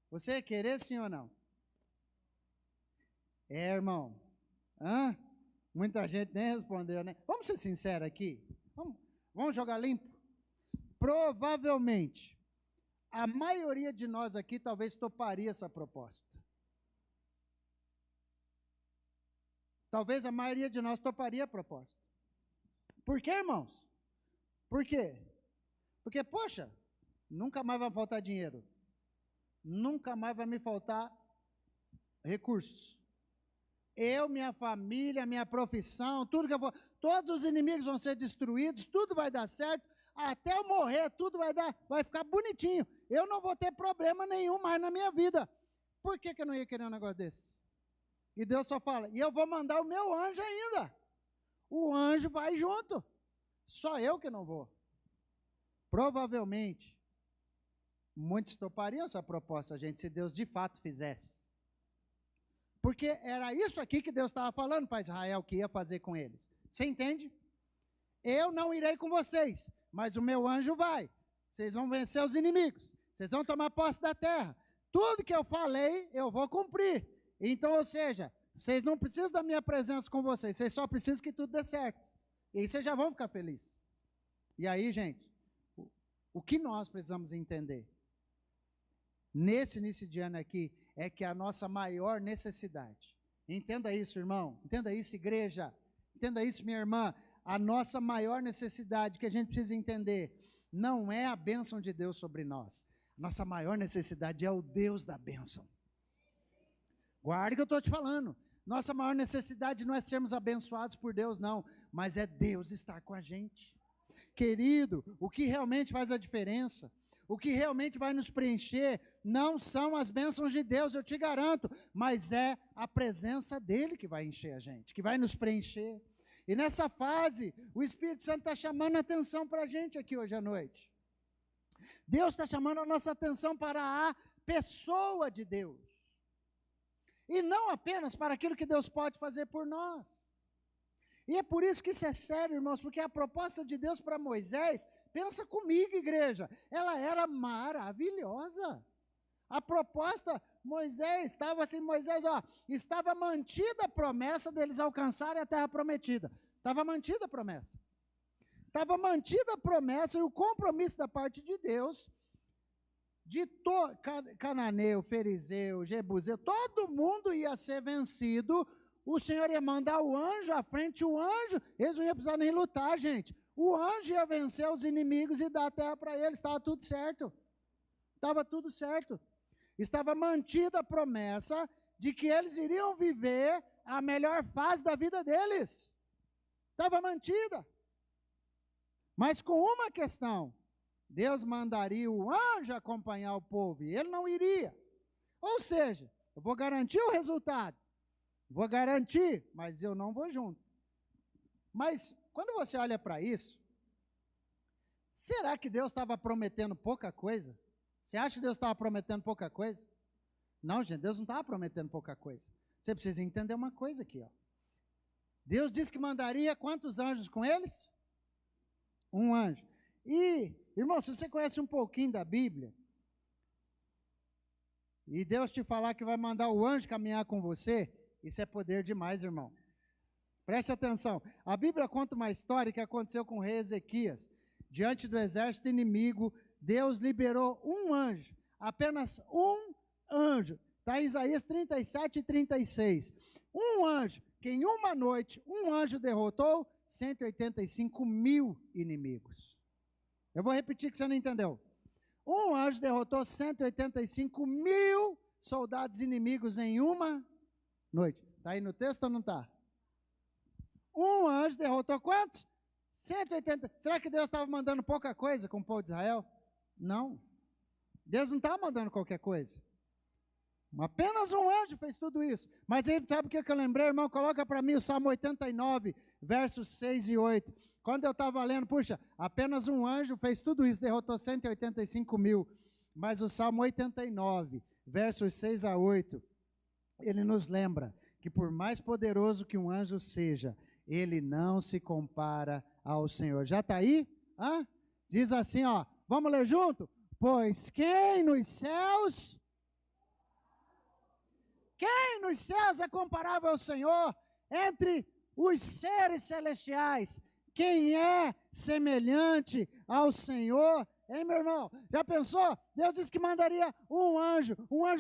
Você ia querer sim ou não? Irmão. Muita gente nem respondeu, né? Vamos ser sinceros aqui? Vamos jogar limpo? Provavelmente, a maioria de nós aqui talvez toparia essa proposta. Talvez a maioria de nós toparia a proposta. Por quê, irmãos? Por quê? Porque, poxa, nunca mais vai faltar dinheiro. Nunca mais vai me faltar recursos. Eu, minha família, minha profissão, tudo que eu vou, todos os inimigos vão ser destruídos, tudo vai dar certo, até eu morrer, tudo vai ficar bonitinho. Eu não vou ter problema nenhum mais na minha vida. Por que eu não ia querer um negócio desse? E Deus só fala, e eu vou mandar o meu anjo ainda. O anjo vai junto. Só eu que não vou. Provavelmente, muitos topariam essa proposta, gente, se Deus de fato fizesse. Porque era isso aqui que Deus estava falando para Israel que ia fazer com eles. Você entende? Eu não irei com vocês, mas o meu anjo vai. Vocês vão vencer os inimigos. Vocês vão tomar posse da terra. Tudo que eu falei, eu vou cumprir. Então, ou seja, vocês não precisam da minha presença com vocês. Vocês só precisam que tudo dê certo. E aí vocês já vão ficar felizes. E aí, gente, o que nós precisamos entender? Nesse início de ano aqui, é que a nossa maior necessidade, entenda isso, irmão, entenda isso, igreja, entenda isso, minha irmã, a nossa maior necessidade que a gente precisa entender, não é a bênção de Deus sobre nós, nossa maior necessidade é o Deus da bênção. Guarde o que eu estou te falando. Nossa maior necessidade não é sermos abençoados por Deus, não, mas é Deus estar com a gente. Querido, o que realmente faz a diferença, o que realmente vai nos preencher, não são as bênçãos de Deus, eu te garanto, mas é a presença dEle que vai encher a gente, que vai nos preencher. E nessa fase, o Espírito Santo está chamando a atenção para a gente aqui hoje à noite. Deus está chamando a nossa atenção para a pessoa de Deus. E não apenas para aquilo que Deus pode fazer por nós. E é por isso que isso é sério, irmãos, porque a proposta de Deus para Moisés, pensa comigo, igreja, ela era maravilhosa. A proposta, Moisés, estava mantida a promessa deles alcançarem a terra prometida. Estava mantida a promessa. Estava mantida a promessa e o compromisso da parte de Deus, de cananeu, ferizeu, jebuseu, todo mundo ia ser vencido. O Senhor ia mandar o anjo à frente, o anjo, eles não iam precisar nem lutar, gente. O anjo ia vencer os inimigos e dar a terra para eles, estava tudo certo. Estava tudo certo. Estava mantida a promessa de que eles iriam viver a melhor fase da vida deles. Estava mantida. Mas com uma questão, Deus mandaria o anjo acompanhar o povo e ele não iria. Ou seja, eu vou garantir o resultado. Vou garantir, mas eu não vou junto. Mas quando você olha para isso, será que Deus estava prometendo pouca coisa? Você acha que Deus estava prometendo pouca coisa? Não, gente, Deus não estava prometendo pouca coisa. Você precisa entender uma coisa aqui, ó. Deus disse que mandaria quantos anjos com eles? Um anjo. E, irmão, se você conhece um pouquinho da Bíblia, e Deus te falar que vai mandar o anjo caminhar com você, isso é poder demais, irmão. Preste atenção. A Bíblia conta uma história que aconteceu com o rei Ezequias. Diante do exército inimigo, Deus liberou um anjo. Apenas um anjo. Está em Isaías 37 e 36. Um anjo, que em uma noite, um anjo derrotou 185 mil inimigos. Eu vou repetir que você não entendeu. Um anjo derrotou 185 mil soldados inimigos em uma noite. Está aí no texto ou não está? Um anjo derrotou quantos? 180. Será que Deus estava mandando pouca coisa com o povo de Israel? Não. Deus não estava mandando qualquer coisa. Apenas um anjo fez tudo isso. Mas ele sabe o que eu lembrei, irmão? Coloca para mim o Salmo 89, versos 6 e 8. Quando eu estava lendo, puxa, apenas um anjo fez tudo isso, derrotou 185 mil. Mas o Salmo 89, versos 6 a 8, ele nos lembra que por mais poderoso que um anjo seja, ele não se compara ao Senhor. Já está aí? Hã? Diz assim, ó, vamos ler junto? Pois quem nos céus é comparável ao Senhor? Entre os seres celestiais, quem é semelhante ao Senhor? Hein, meu irmão? Já pensou? Deus disse que mandaria um anjo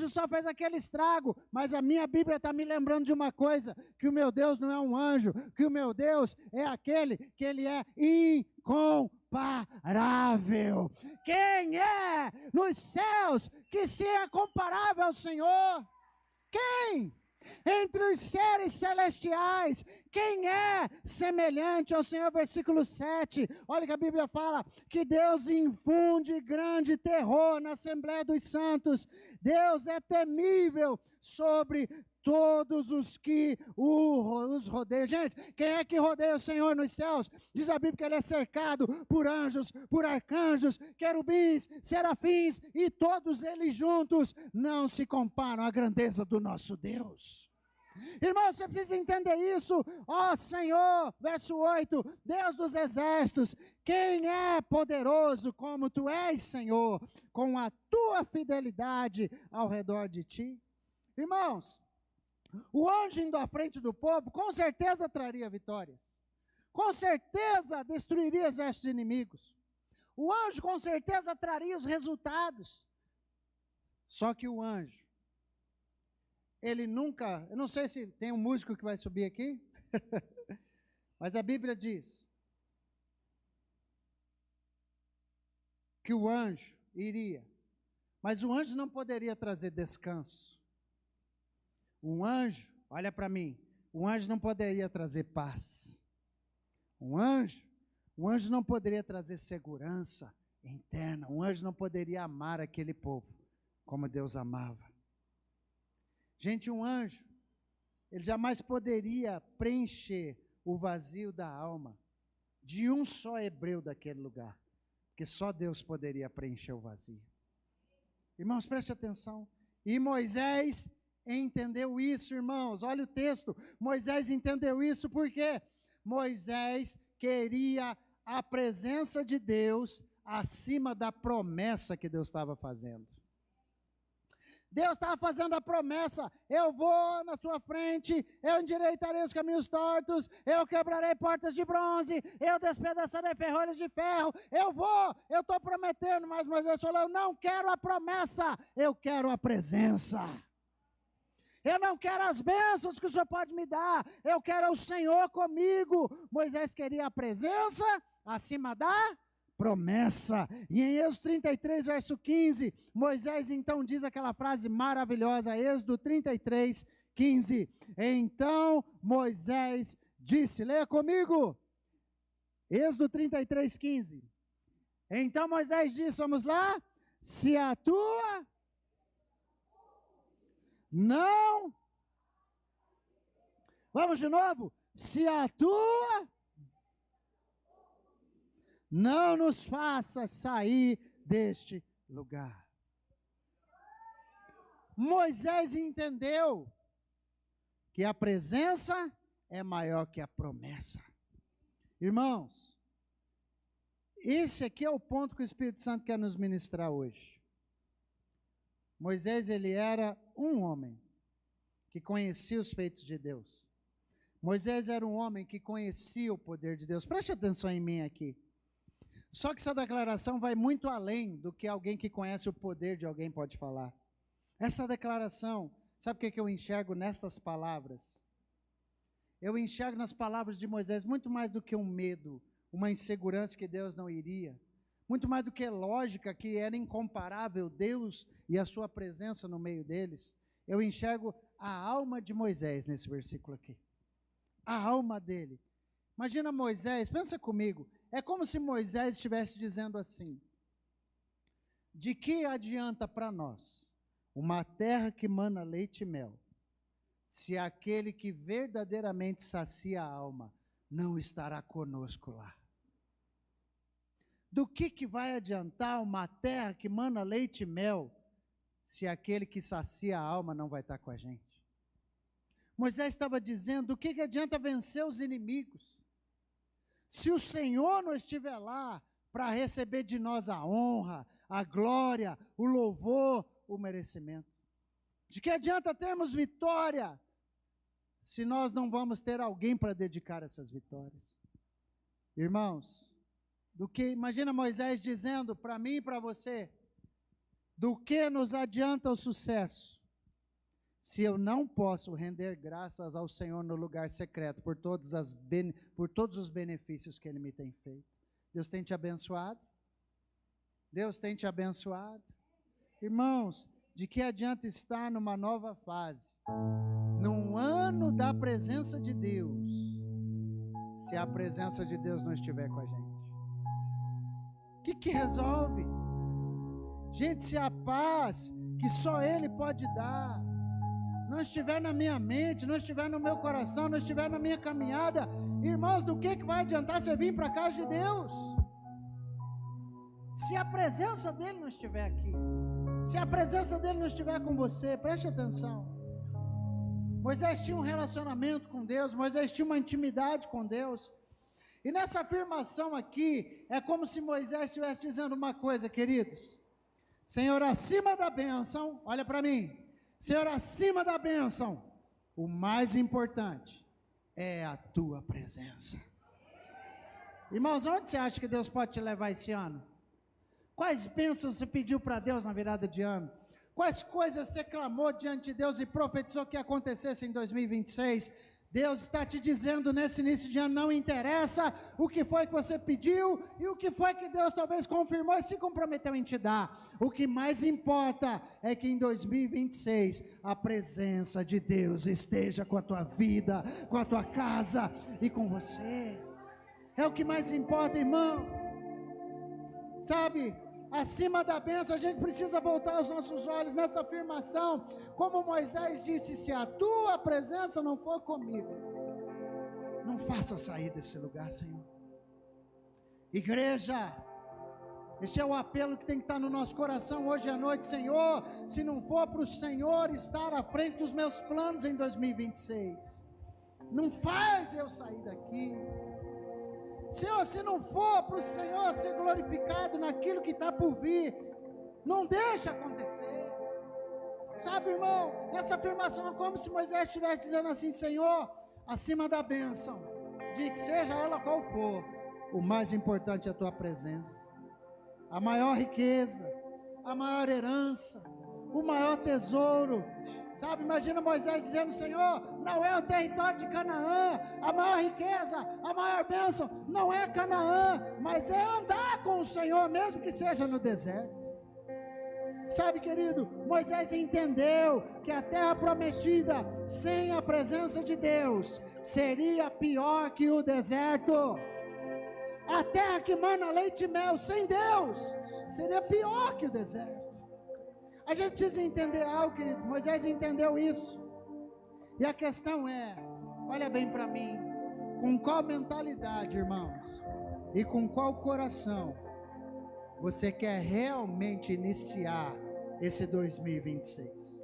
só fez aquele estrago, mas a minha Bíblia está me lembrando de uma coisa, que o meu Deus não é um anjo, que o meu Deus é aquele que ele é incomparável. Quem é nos céus que se é comparável ao Senhor? Quem? Entre os seres celestiais, quem é semelhante ao Senhor? Versículo 7, olha que a Bíblia fala, que Deus infunde grande terror na Assembleia dos Santos, Deus é temível sobre todos os que os rodeiam. Gente, quem é que rodeia o Senhor nos céus? Diz a Bíblia que ele é cercado por anjos, por arcanjos, querubins, serafins, e todos eles juntos não se comparam à grandeza do nosso Deus. Irmão, você precisa entender isso. Ó Senhor, verso 8, Deus dos exércitos, quem é poderoso como tu és, Senhor, com a tua fidelidade ao redor de ti? Irmãos, o anjo indo à frente do povo, com certeza traria vitórias. Com certeza destruiria exércitos inimigos. O anjo com certeza traria os resultados. Só que o anjo ele nunca, eu não sei se tem um músico que vai subir aqui, mas a Bíblia diz que o anjo iria, mas o anjo não poderia trazer descanso. Um anjo, olha para mim, um anjo não poderia trazer paz. Um anjo não poderia trazer segurança interna. Um anjo não poderia amar aquele povo como Deus amava. Gente, um anjo, ele jamais poderia preencher o vazio da alma de um só hebreu daquele lugar, porque só Deus poderia preencher o vazio. Irmãos, preste atenção. E Moisés entendeu isso, irmãos. Olha o texto. Moisés entendeu isso porque Moisés queria a presença de Deus acima da promessa que Deus estava fazendo. Deus estava fazendo a promessa: eu vou na sua frente, eu endireitarei os caminhos tortos, eu quebrarei portas de bronze, eu despedaçarei ferrolhos de ferro, eu estou prometendo, mas Moisés falou: eu não quero a promessa, eu quero a presença. Eu não quero as bênçãos que o Senhor pode me dar, eu quero o Senhor comigo. Moisés queria a presença acima da promessa. E em Êxodo 33, verso 15, Moisés então diz aquela frase maravilhosa, Êxodo 33, 15. Então Moisés disse, leia comigo, Êxodo 33, 15. Então Moisés disse, vamos lá, se a tua não, vamos de novo, se a tua não nos faça sair deste lugar. Moisés entendeu que a presença é maior que a promessa. Irmãos, esse aqui é o ponto que o Espírito Santo quer nos ministrar hoje. Moisés, ele era um homem que conhecia os feitos de Deus. Moisés era um homem que conhecia o poder de Deus. Preste atenção em mim aqui. Só que essa declaração vai muito além do que alguém que conhece o poder de alguém pode falar. Essa declaração, sabe o que eu enxergo nestas palavras? Eu enxergo nas palavras de Moisés muito mais do que um medo, uma insegurança que Deus não iria. Muito mais do que lógica, que era incomparável Deus e a sua presença no meio deles. Eu enxergo a alma de Moisés nesse versículo aqui. A alma dele. Imagina Moisés, pensa comigo, é como se Moisés estivesse dizendo assim: de que adianta para nós uma terra que mana leite e mel, se aquele que verdadeiramente sacia a alma não estará conosco lá? Do que vai adiantar uma terra que mana leite e mel, se aquele que sacia a alma não vai estar com a gente? Moisés estava dizendo, do que adianta vencer os inimigos, se o Senhor não estiver lá para receber de nós a honra, a glória, o louvor, o merecimento? De que adianta termos vitória, se nós não vamos ter alguém para dedicar essas vitórias? Irmãos, imagina Moisés dizendo para mim e para você, do que nos adianta o sucesso, se eu não posso render graças ao Senhor no lugar secreto, por todos os benefícios que Ele me tem feito? Deus tem te abençoado? Deus tem te abençoado? Irmãos, de que adianta estar numa nova fase, num ano da presença de Deus, se a presença de Deus não estiver com a gente? O que resolve? Gente, se a paz que só Ele pode dar não estiver na minha mente, não estiver no meu coração, não estiver na minha caminhada, irmãos, do que vai adiantar você vir para a casa de Deus? Se a presença dEle não estiver aqui, se a presença dEle não estiver com você, preste atenção. Moisés tinha um relacionamento com Deus, Moisés tinha uma intimidade com Deus, e nessa afirmação aqui, é como se Moisés estivesse dizendo uma coisa, queridos: Senhor, acima da bênção, olha para mim, Senhor, acima da bênção, o mais importante é a tua presença. Irmãos, onde você acha que Deus pode te levar esse ano? Quais bênçãos você pediu para Deus na virada de ano? Quais coisas você clamou diante de Deus e profetizou que acontecesse em 2026? Deus está te dizendo nesse início de ano, não interessa o que foi que você pediu e o que foi que Deus talvez confirmou e se comprometeu em te dar. O que mais importa é que em 2026 a presença de Deus esteja com a tua vida, com a tua casa e com você. É o que mais importa, irmão. Sabe, acima da bênção a gente precisa voltar os nossos olhos nessa afirmação, como Moisés disse, se a tua presença não for comigo, não faça sair desse lugar, Senhor. Igreja, este é o apelo que tem que estar no nosso coração hoje à noite, Senhor, se não for para o Senhor estar à frente dos meus planos em 2026, não faz eu sair daqui. Senhor, se não for para o Senhor ser glorificado naquilo que está por vir, não deixa acontecer. Sabe, irmão, nessa afirmação é como se Moisés estivesse dizendo assim, Senhor, acima da bênção, de que seja ela qual for, o mais importante é a tua presença. A maior riqueza, a maior herança, o maior tesouro. Sabe, imagina Moisés dizendo, Senhor, não é o território de Canaã, a maior riqueza, a maior bênção, não é Canaã, mas é andar com o Senhor, mesmo que seja no deserto. Sabe, querido, Moisés entendeu que a terra prometida, sem a presença de Deus, seria pior que o deserto. A terra que mana leite e mel, sem Deus, seria pior que o deserto. A gente precisa entender algo, querido. Moisés entendeu isso. E a questão é, olha bem para mim, com qual mentalidade, irmãos, e com qual coração você quer realmente iniciar esse 2026?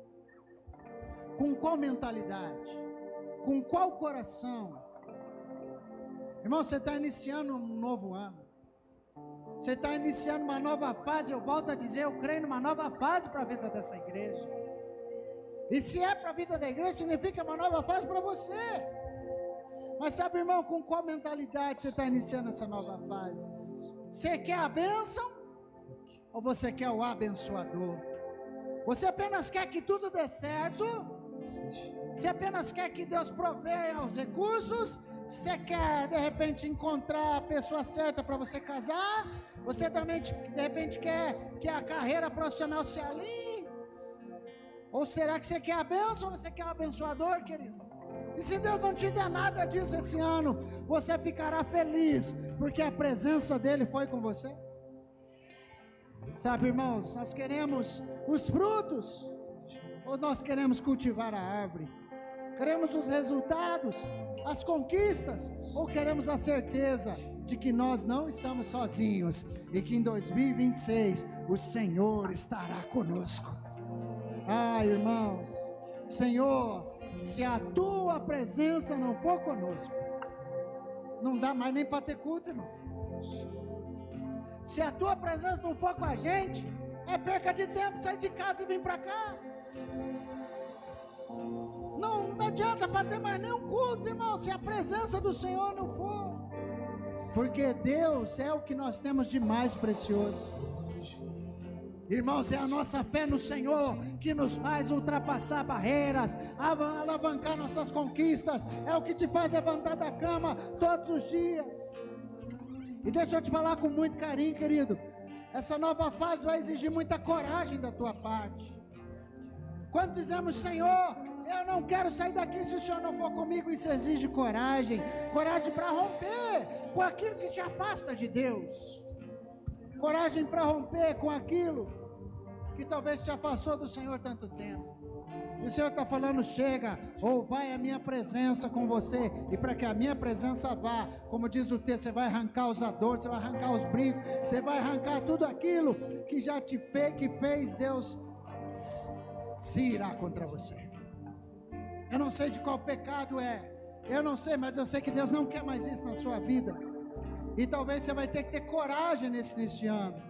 Com qual mentalidade? Com qual coração? Irmão, você está iniciando um novo ano. Você está iniciando uma nova fase. Eu volto a dizer, eu creio numa nova fase para a vida dessa igreja. E se é para a vida da igreja, significa uma nova fase para você. Mas sabe, irmão, com qual mentalidade você está iniciando essa nova fase? Você quer a bênção? Ou você quer o abençoador? Você apenas quer que tudo dê certo? Você apenas quer que Deus proveia os recursos? Você quer, de repente, encontrar a pessoa certa para você casar? Você também, de repente, quer que a carreira profissional se alinhe? Ou será que você quer a bênção ou você quer o abençoador, querido? E se Deus não te der nada disso esse ano, você ficará feliz, porque a presença dEle foi com você? Sabe, irmãos, nós queremos os frutos, ou nós queremos cultivar a árvore? Queremos os resultados, as conquistas, ou queremos a certeza de que nós não estamos sozinhos e que em 2026 o Senhor estará conosco? Ah, irmãos, Senhor, se a tua presença não for conosco, não dá mais nem para ter culto, irmão. Se a tua presença não for com a gente, é perca de tempo sair de casa e vir para cá. Não adianta fazer mais nenhum culto, irmão, se a presença do Senhor não for. Porque Deus é o que nós temos de mais precioso. Irmãos, é a nossa fé no Senhor que nos faz ultrapassar barreiras, alavancar nossas conquistas. É o que te faz levantar da cama todos os dias. E deixa eu te falar com muito carinho, querido. Essa nova fase vai exigir muita coragem da tua parte. Quando dizemos, Senhor, eu não quero sair daqui se o Senhor não for comigo, isso exige coragem. Coragem para romper com aquilo que te afasta de Deus. Coragem para romper com aquilo que talvez te afastou do Senhor tanto tempo. E o Senhor está falando, chega, ou vai a minha presença com você, e para que a minha presença vá, como diz o texto, você vai arrancar os adornos, você vai arrancar os brincos, você vai arrancar tudo aquilo que já te fez, que fez Deus se irá contra você. Eu não sei de qual pecado é, eu não sei, mas eu sei que Deus não quer mais isso na sua vida. E talvez você vai ter que ter coragem neste ano.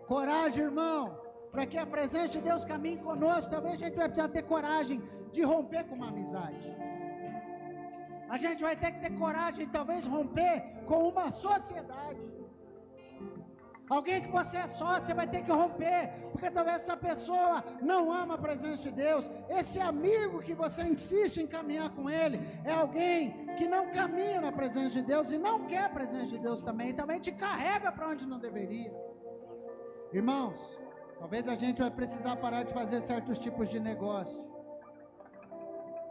Coragem, irmão, para que a presença de Deus caminhe conosco. Talvez a gente vai precisar ter coragem de romper com uma amizade. A gente vai ter que ter coragem de talvez romper com uma sociedade. Alguém que você é sócio, você vai ter que romper, porque talvez essa pessoa não ama a presença de Deus. Esse amigo que você insiste em caminhar com ele, é alguém que não caminha na presença de Deus e não quer a presença de Deus também, e também te carrega para onde não deveria. Irmãos, talvez a gente vai precisar parar de fazer certos tipos de negócio,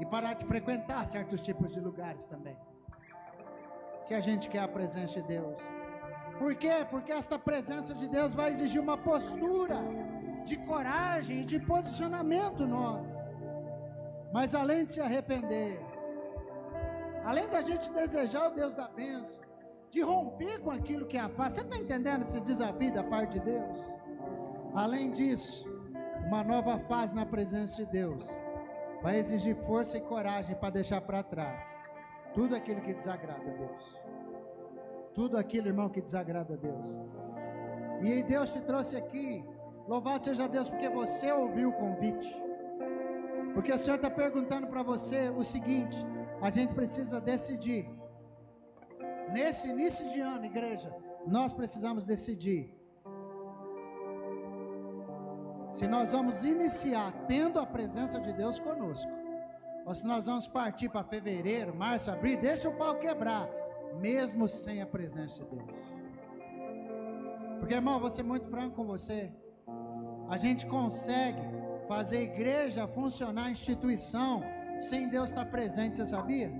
e parar de frequentar certos tipos de lugares também, se a gente quer a presença de Deus. Por quê? Porque esta presença de Deus vai exigir uma postura de coragem e de posicionamento nosso. Mas além de se arrepender, além da gente desejar o Deus da bênção, de romper com aquilo que é a paz, você está entendendo esse desafio da parte de Deus? Além disso, uma nova fase na presença de Deus vai exigir força e coragem para deixar para trás tudo aquilo que desagrada a Deus. Tudo aquilo, irmão, que desagrada a Deus. E Deus te trouxe aqui, louvado seja Deus, porque você ouviu o convite. Porque o Senhor está perguntando para você o seguinte: a gente precisa decidir. Nesse início de ano, igreja, nós precisamos decidir se nós vamos iniciar tendo a presença de Deus conosco, ou se nós vamos partir para fevereiro, março, abril, deixa o pau quebrar, mesmo sem a presença de Deus. Porque, irmão, vou ser muito franco com você, a gente consegue fazer igreja funcionar, instituição, sem Deus estar presente, você sabia?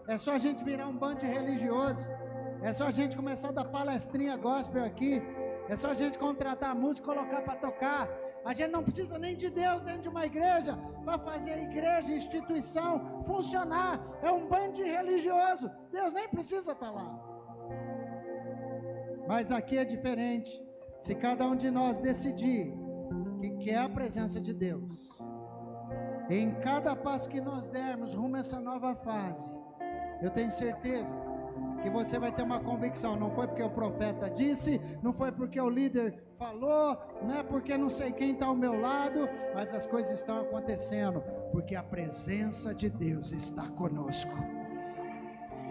É só a gente virar um bando de religioso, é só a gente começar a dar palestrinha gospel aqui, é só a gente contratar a música, colocar para tocar. A gente não precisa nem de Deus dentro de uma igreja para fazer a igreja, a instituição funcionar. É um bando de religioso. Deus nem precisa estar lá. Mas aqui é diferente. Se cada um de nós decidir que quer a presença de Deus, em cada passo que nós dermos rumo a essa nova fase, eu tenho certeza que você vai ter uma convicção. Não foi porque o profeta disse, não foi porque o líder falou, não é porque não sei quem está ao meu lado, mas as coisas estão acontecendo porque a presença de Deus está conosco.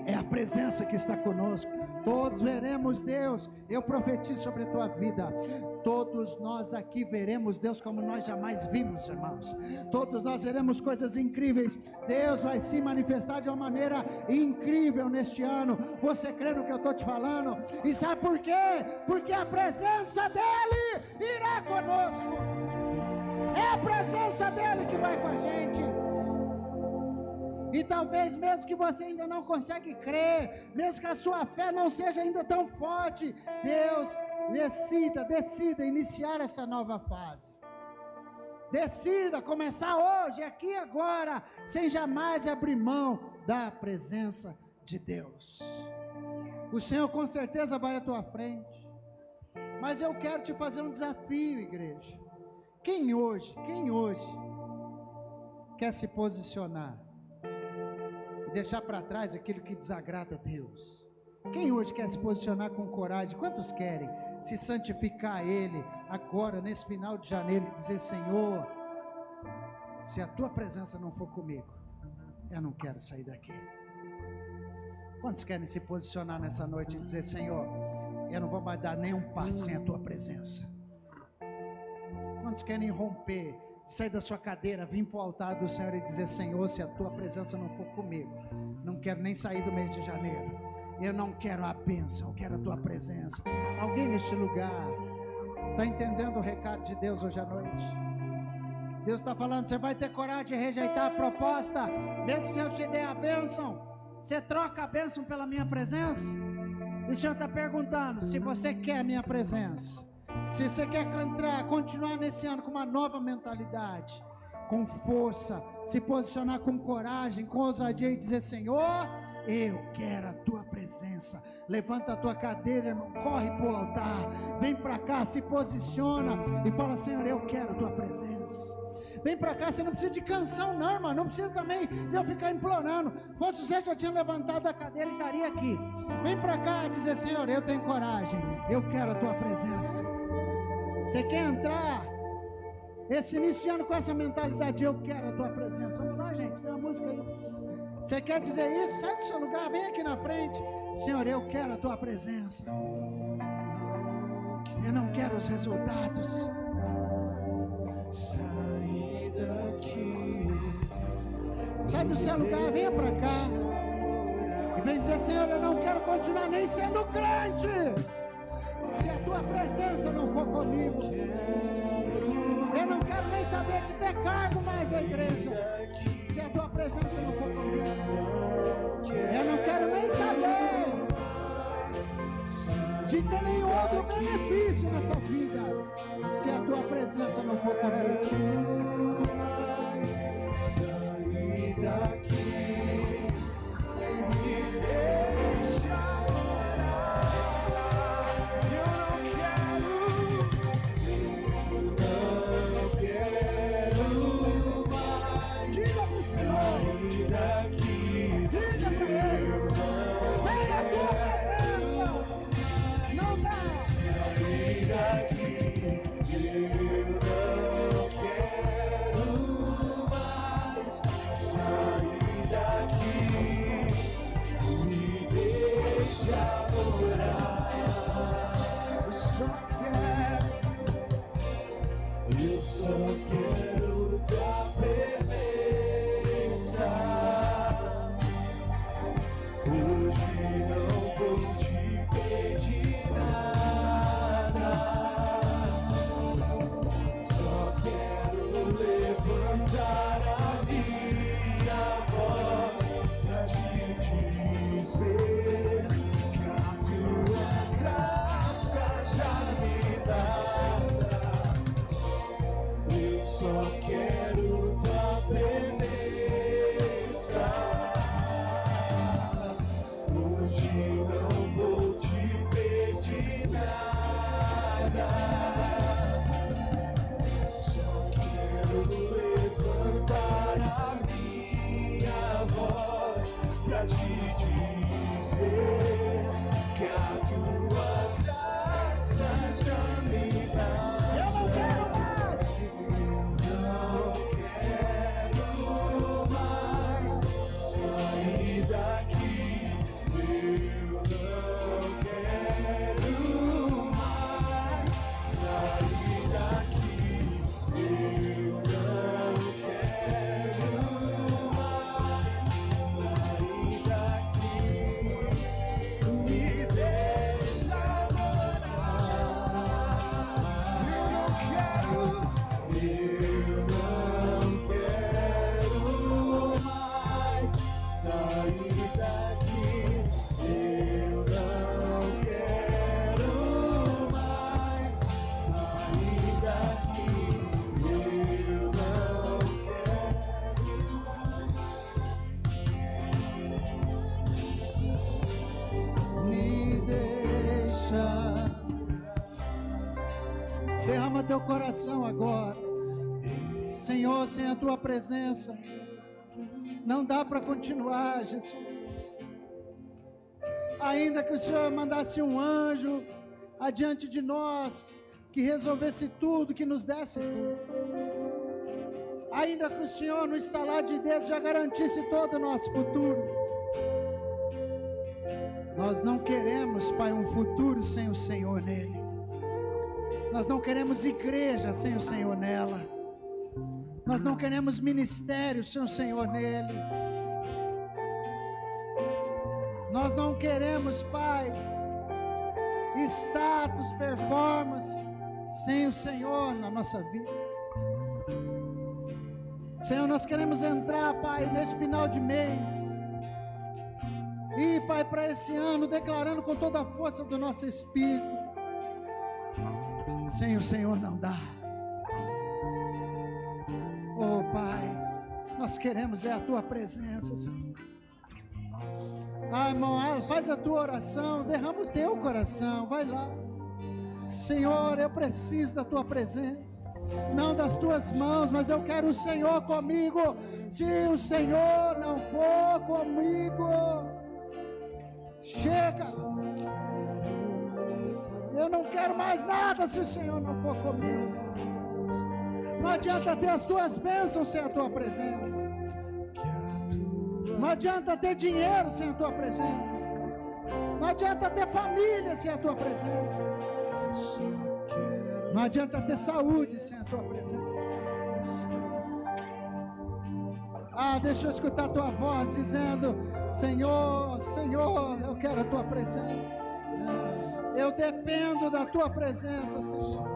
É a presença que está conosco. Todos veremos Deus. Eu profetizo sobre a tua vida. Todos nós aqui veremos Deus como nós jamais vimos, irmãos. Todos nós veremos coisas incríveis. Deus vai se manifestar de uma maneira incrível neste ano. Você crê no que eu estou te falando? E sabe por quê? Porque a presença dEle irá conosco. É a presença dEle que vai com a gente. E talvez mesmo que você ainda não consegue crer, mesmo que a sua fé não seja ainda tão forte, Deus decida iniciar essa nova fase. Decida começar hoje, aqui agora, sem jamais abrir mão da presença de Deus. O Senhor com certeza vai à tua frente. Mas eu quero te fazer um desafio, igreja. Quem hoje quer se posicionar e deixar para trás aquilo que desagrada a Deus? Quem hoje quer se posicionar com coragem? Quantos querem se santificar a Ele agora, nesse final de janeiro, e dizer: Senhor, se a tua presença não for comigo, eu não quero sair daqui? Quantos querem se posicionar nessa noite e dizer: Senhor, eu não vou mais dar nem um passo sem a tua presença? Quantos querem romper, sair da sua cadeira, vir para o altar do Senhor e dizer: Senhor, se a tua presença não for comigo, não quero nem sair do mês de janeiro, eu não quero a bênção, eu quero a tua presença? Alguém neste lugar está entendendo o recado de Deus hoje à noite? Deus está falando: você vai ter coragem de rejeitar a proposta, mesmo se eu te der a bênção? Você troca a bênção pela minha presença? E o Senhor está perguntando se você quer a minha presença, se você quer continuar nesse ano com uma nova mentalidade, com força, se posicionar com coragem, com ousadia e dizer: Senhor, eu quero a tua presença. Levanta a tua cadeira, irmão, corre para o altar, vem para cá, se posiciona e fala: Senhor, eu quero a tua presença. Vem para cá, você não precisa de canção não, irmão, não precisa também de eu ficar implorando. Fosse você, já tinha levantado a cadeira e estaria aqui. Vem para cá e dizer: Senhor, eu tenho coragem, eu quero a tua presença. Você quer entrar esse início de ano com essa mentalidade: eu quero a tua presença? Vamos lá, gente, tem uma música aí. Você quer dizer isso? Sai do seu lugar, vem aqui na frente. Senhor, eu quero a tua presença. Eu não quero os resultados. Sai do seu lugar, venha para cá. E vem dizer: Senhor, eu não quero continuar nem sendo crente se a tua presença não for comigo. Eu não quero nem saber de ter cargo mais na igreja se a tua presença não for comigo. Eu não quero nem saber de ter nenhum outro benefício nessa vida se a tua presença não for comigo. Sai daqui e me deixa orar. Eu não quero mais. Diga pro Senhor, diga pra Ele, sem a tua presença não dá. Sai daqui, eu não quero mais. Sai daqui, me deixa orar. Eu só quero tua presença. Hoje não vou te pedir nada. Só quero levantar a minha voz pra te dizer que a tua graça já me basta. Eu só quero tua presença. Hoje não vou te pedir nada. Só quero levantar a minha voz pra te dizer que a tua graça já me dá. Eu não quero mais. Eu não quero mais sair daqui. Eu não quero mais sair daqui. Eu não quero mais sair daqui. Me deixa morar. Eu não quero mais sair daqui. Eu não quero mais sair daqui. Eu não quero. Me deixa. Derrama teu coração agora. Senhor, sem a tua presença não dá para continuar, Jesus. Ainda que o Senhor mandasse um anjo adiante de nós, que resolvesse tudo, que nos desse tudo. Ainda que o Senhor, no estalar de dedo, já garantisse todo o nosso futuro. Nós não queremos, Pai, um futuro sem o Senhor nele. Nós não queremos igreja sem o Senhor nela. Nós não queremos ministério sem o Senhor nele. Nós não queremos, Pai, status, performance sem o Senhor na nossa vida. Senhor, nós queremos entrar, Pai, nesse final de mês. E, Pai, para esse ano, declarando com toda a força do nosso espírito: sem o Senhor não dá. Oh, Pai, nós queremos a Tua presença, Senhor. Ah, irmão, faz a tua oração, derrama o teu coração, vai lá. Senhor, eu preciso da Tua presença, não das Tuas mãos, mas eu quero o Senhor comigo. Se o Senhor não for comigo, chega. Eu não quero mais nada se o Senhor não for comigo. Não adianta ter as Tuas bênçãos sem a Tua presença. Não adianta ter dinheiro sem a Tua presença. Não adianta ter família sem a Tua presença. Não adianta ter saúde sem a tua presença. Deixa eu escutar a tua voz dizendo: Senhor, Senhor, eu quero a tua presença. Eu dependo da tua presença, Senhor.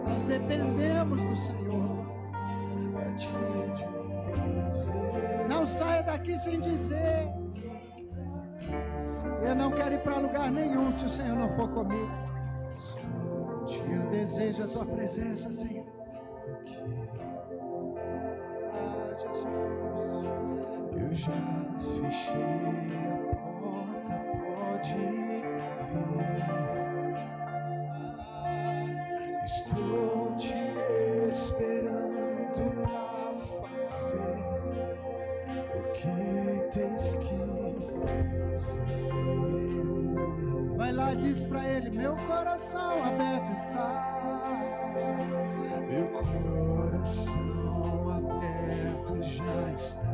Nós dependemos do Senhor. Não saia daqui sem dizer: eu não quero ir para lugar nenhum se o Senhor não for comigo. Eu desejo a tua presença, Senhor. Jesus. Eu já fechei a porta, pode vir. Estou te esperando pra fazer o que tens que fazer. Vai lá, diz pra ele: meu coração aberto está. Meu coração aberto já está.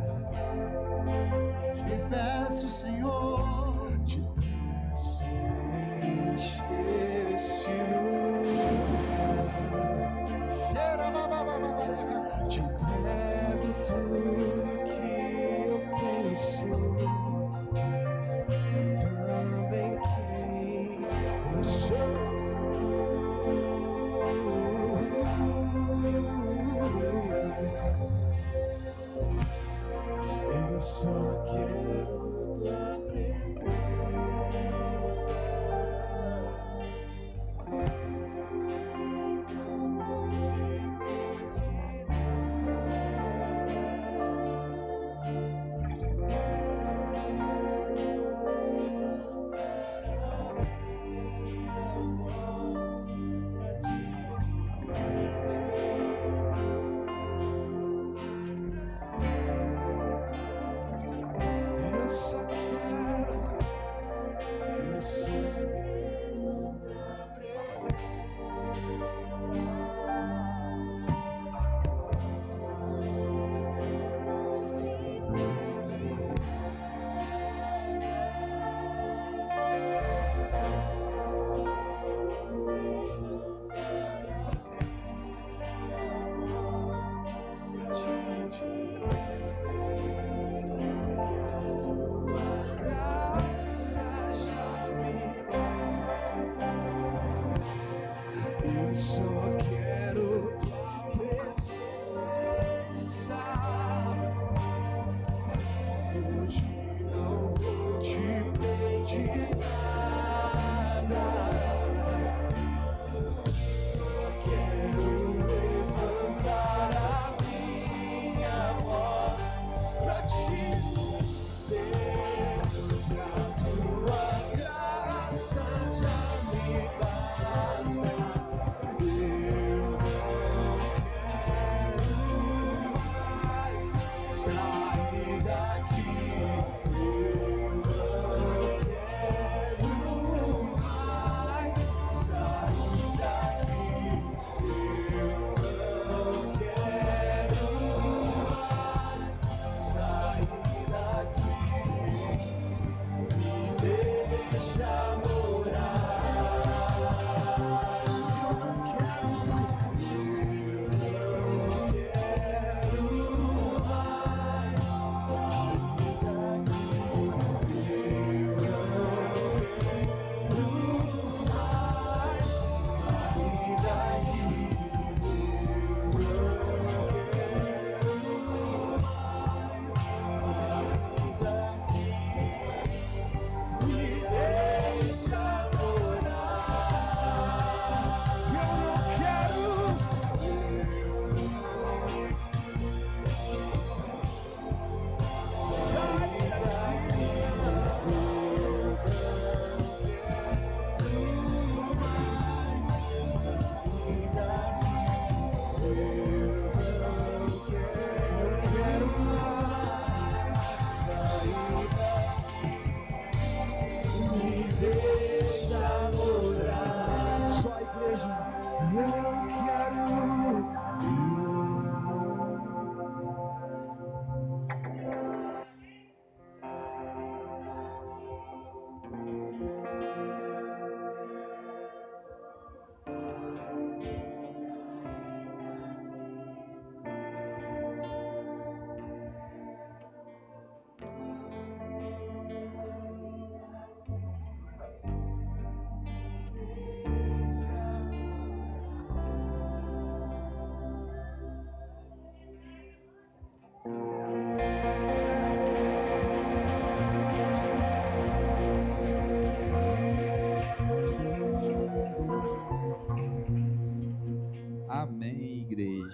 Te peço, Senhor, te peço, enche esse lugar. Te entrego tudo que eu tenho, sou também quem eu sou. Eu só quero tua presença.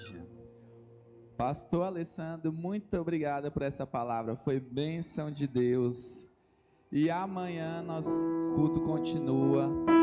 igreja. Pastor Alessandro, muito obrigado por essa palavra, foi bênção de Deus. E amanhã nosso culto continua.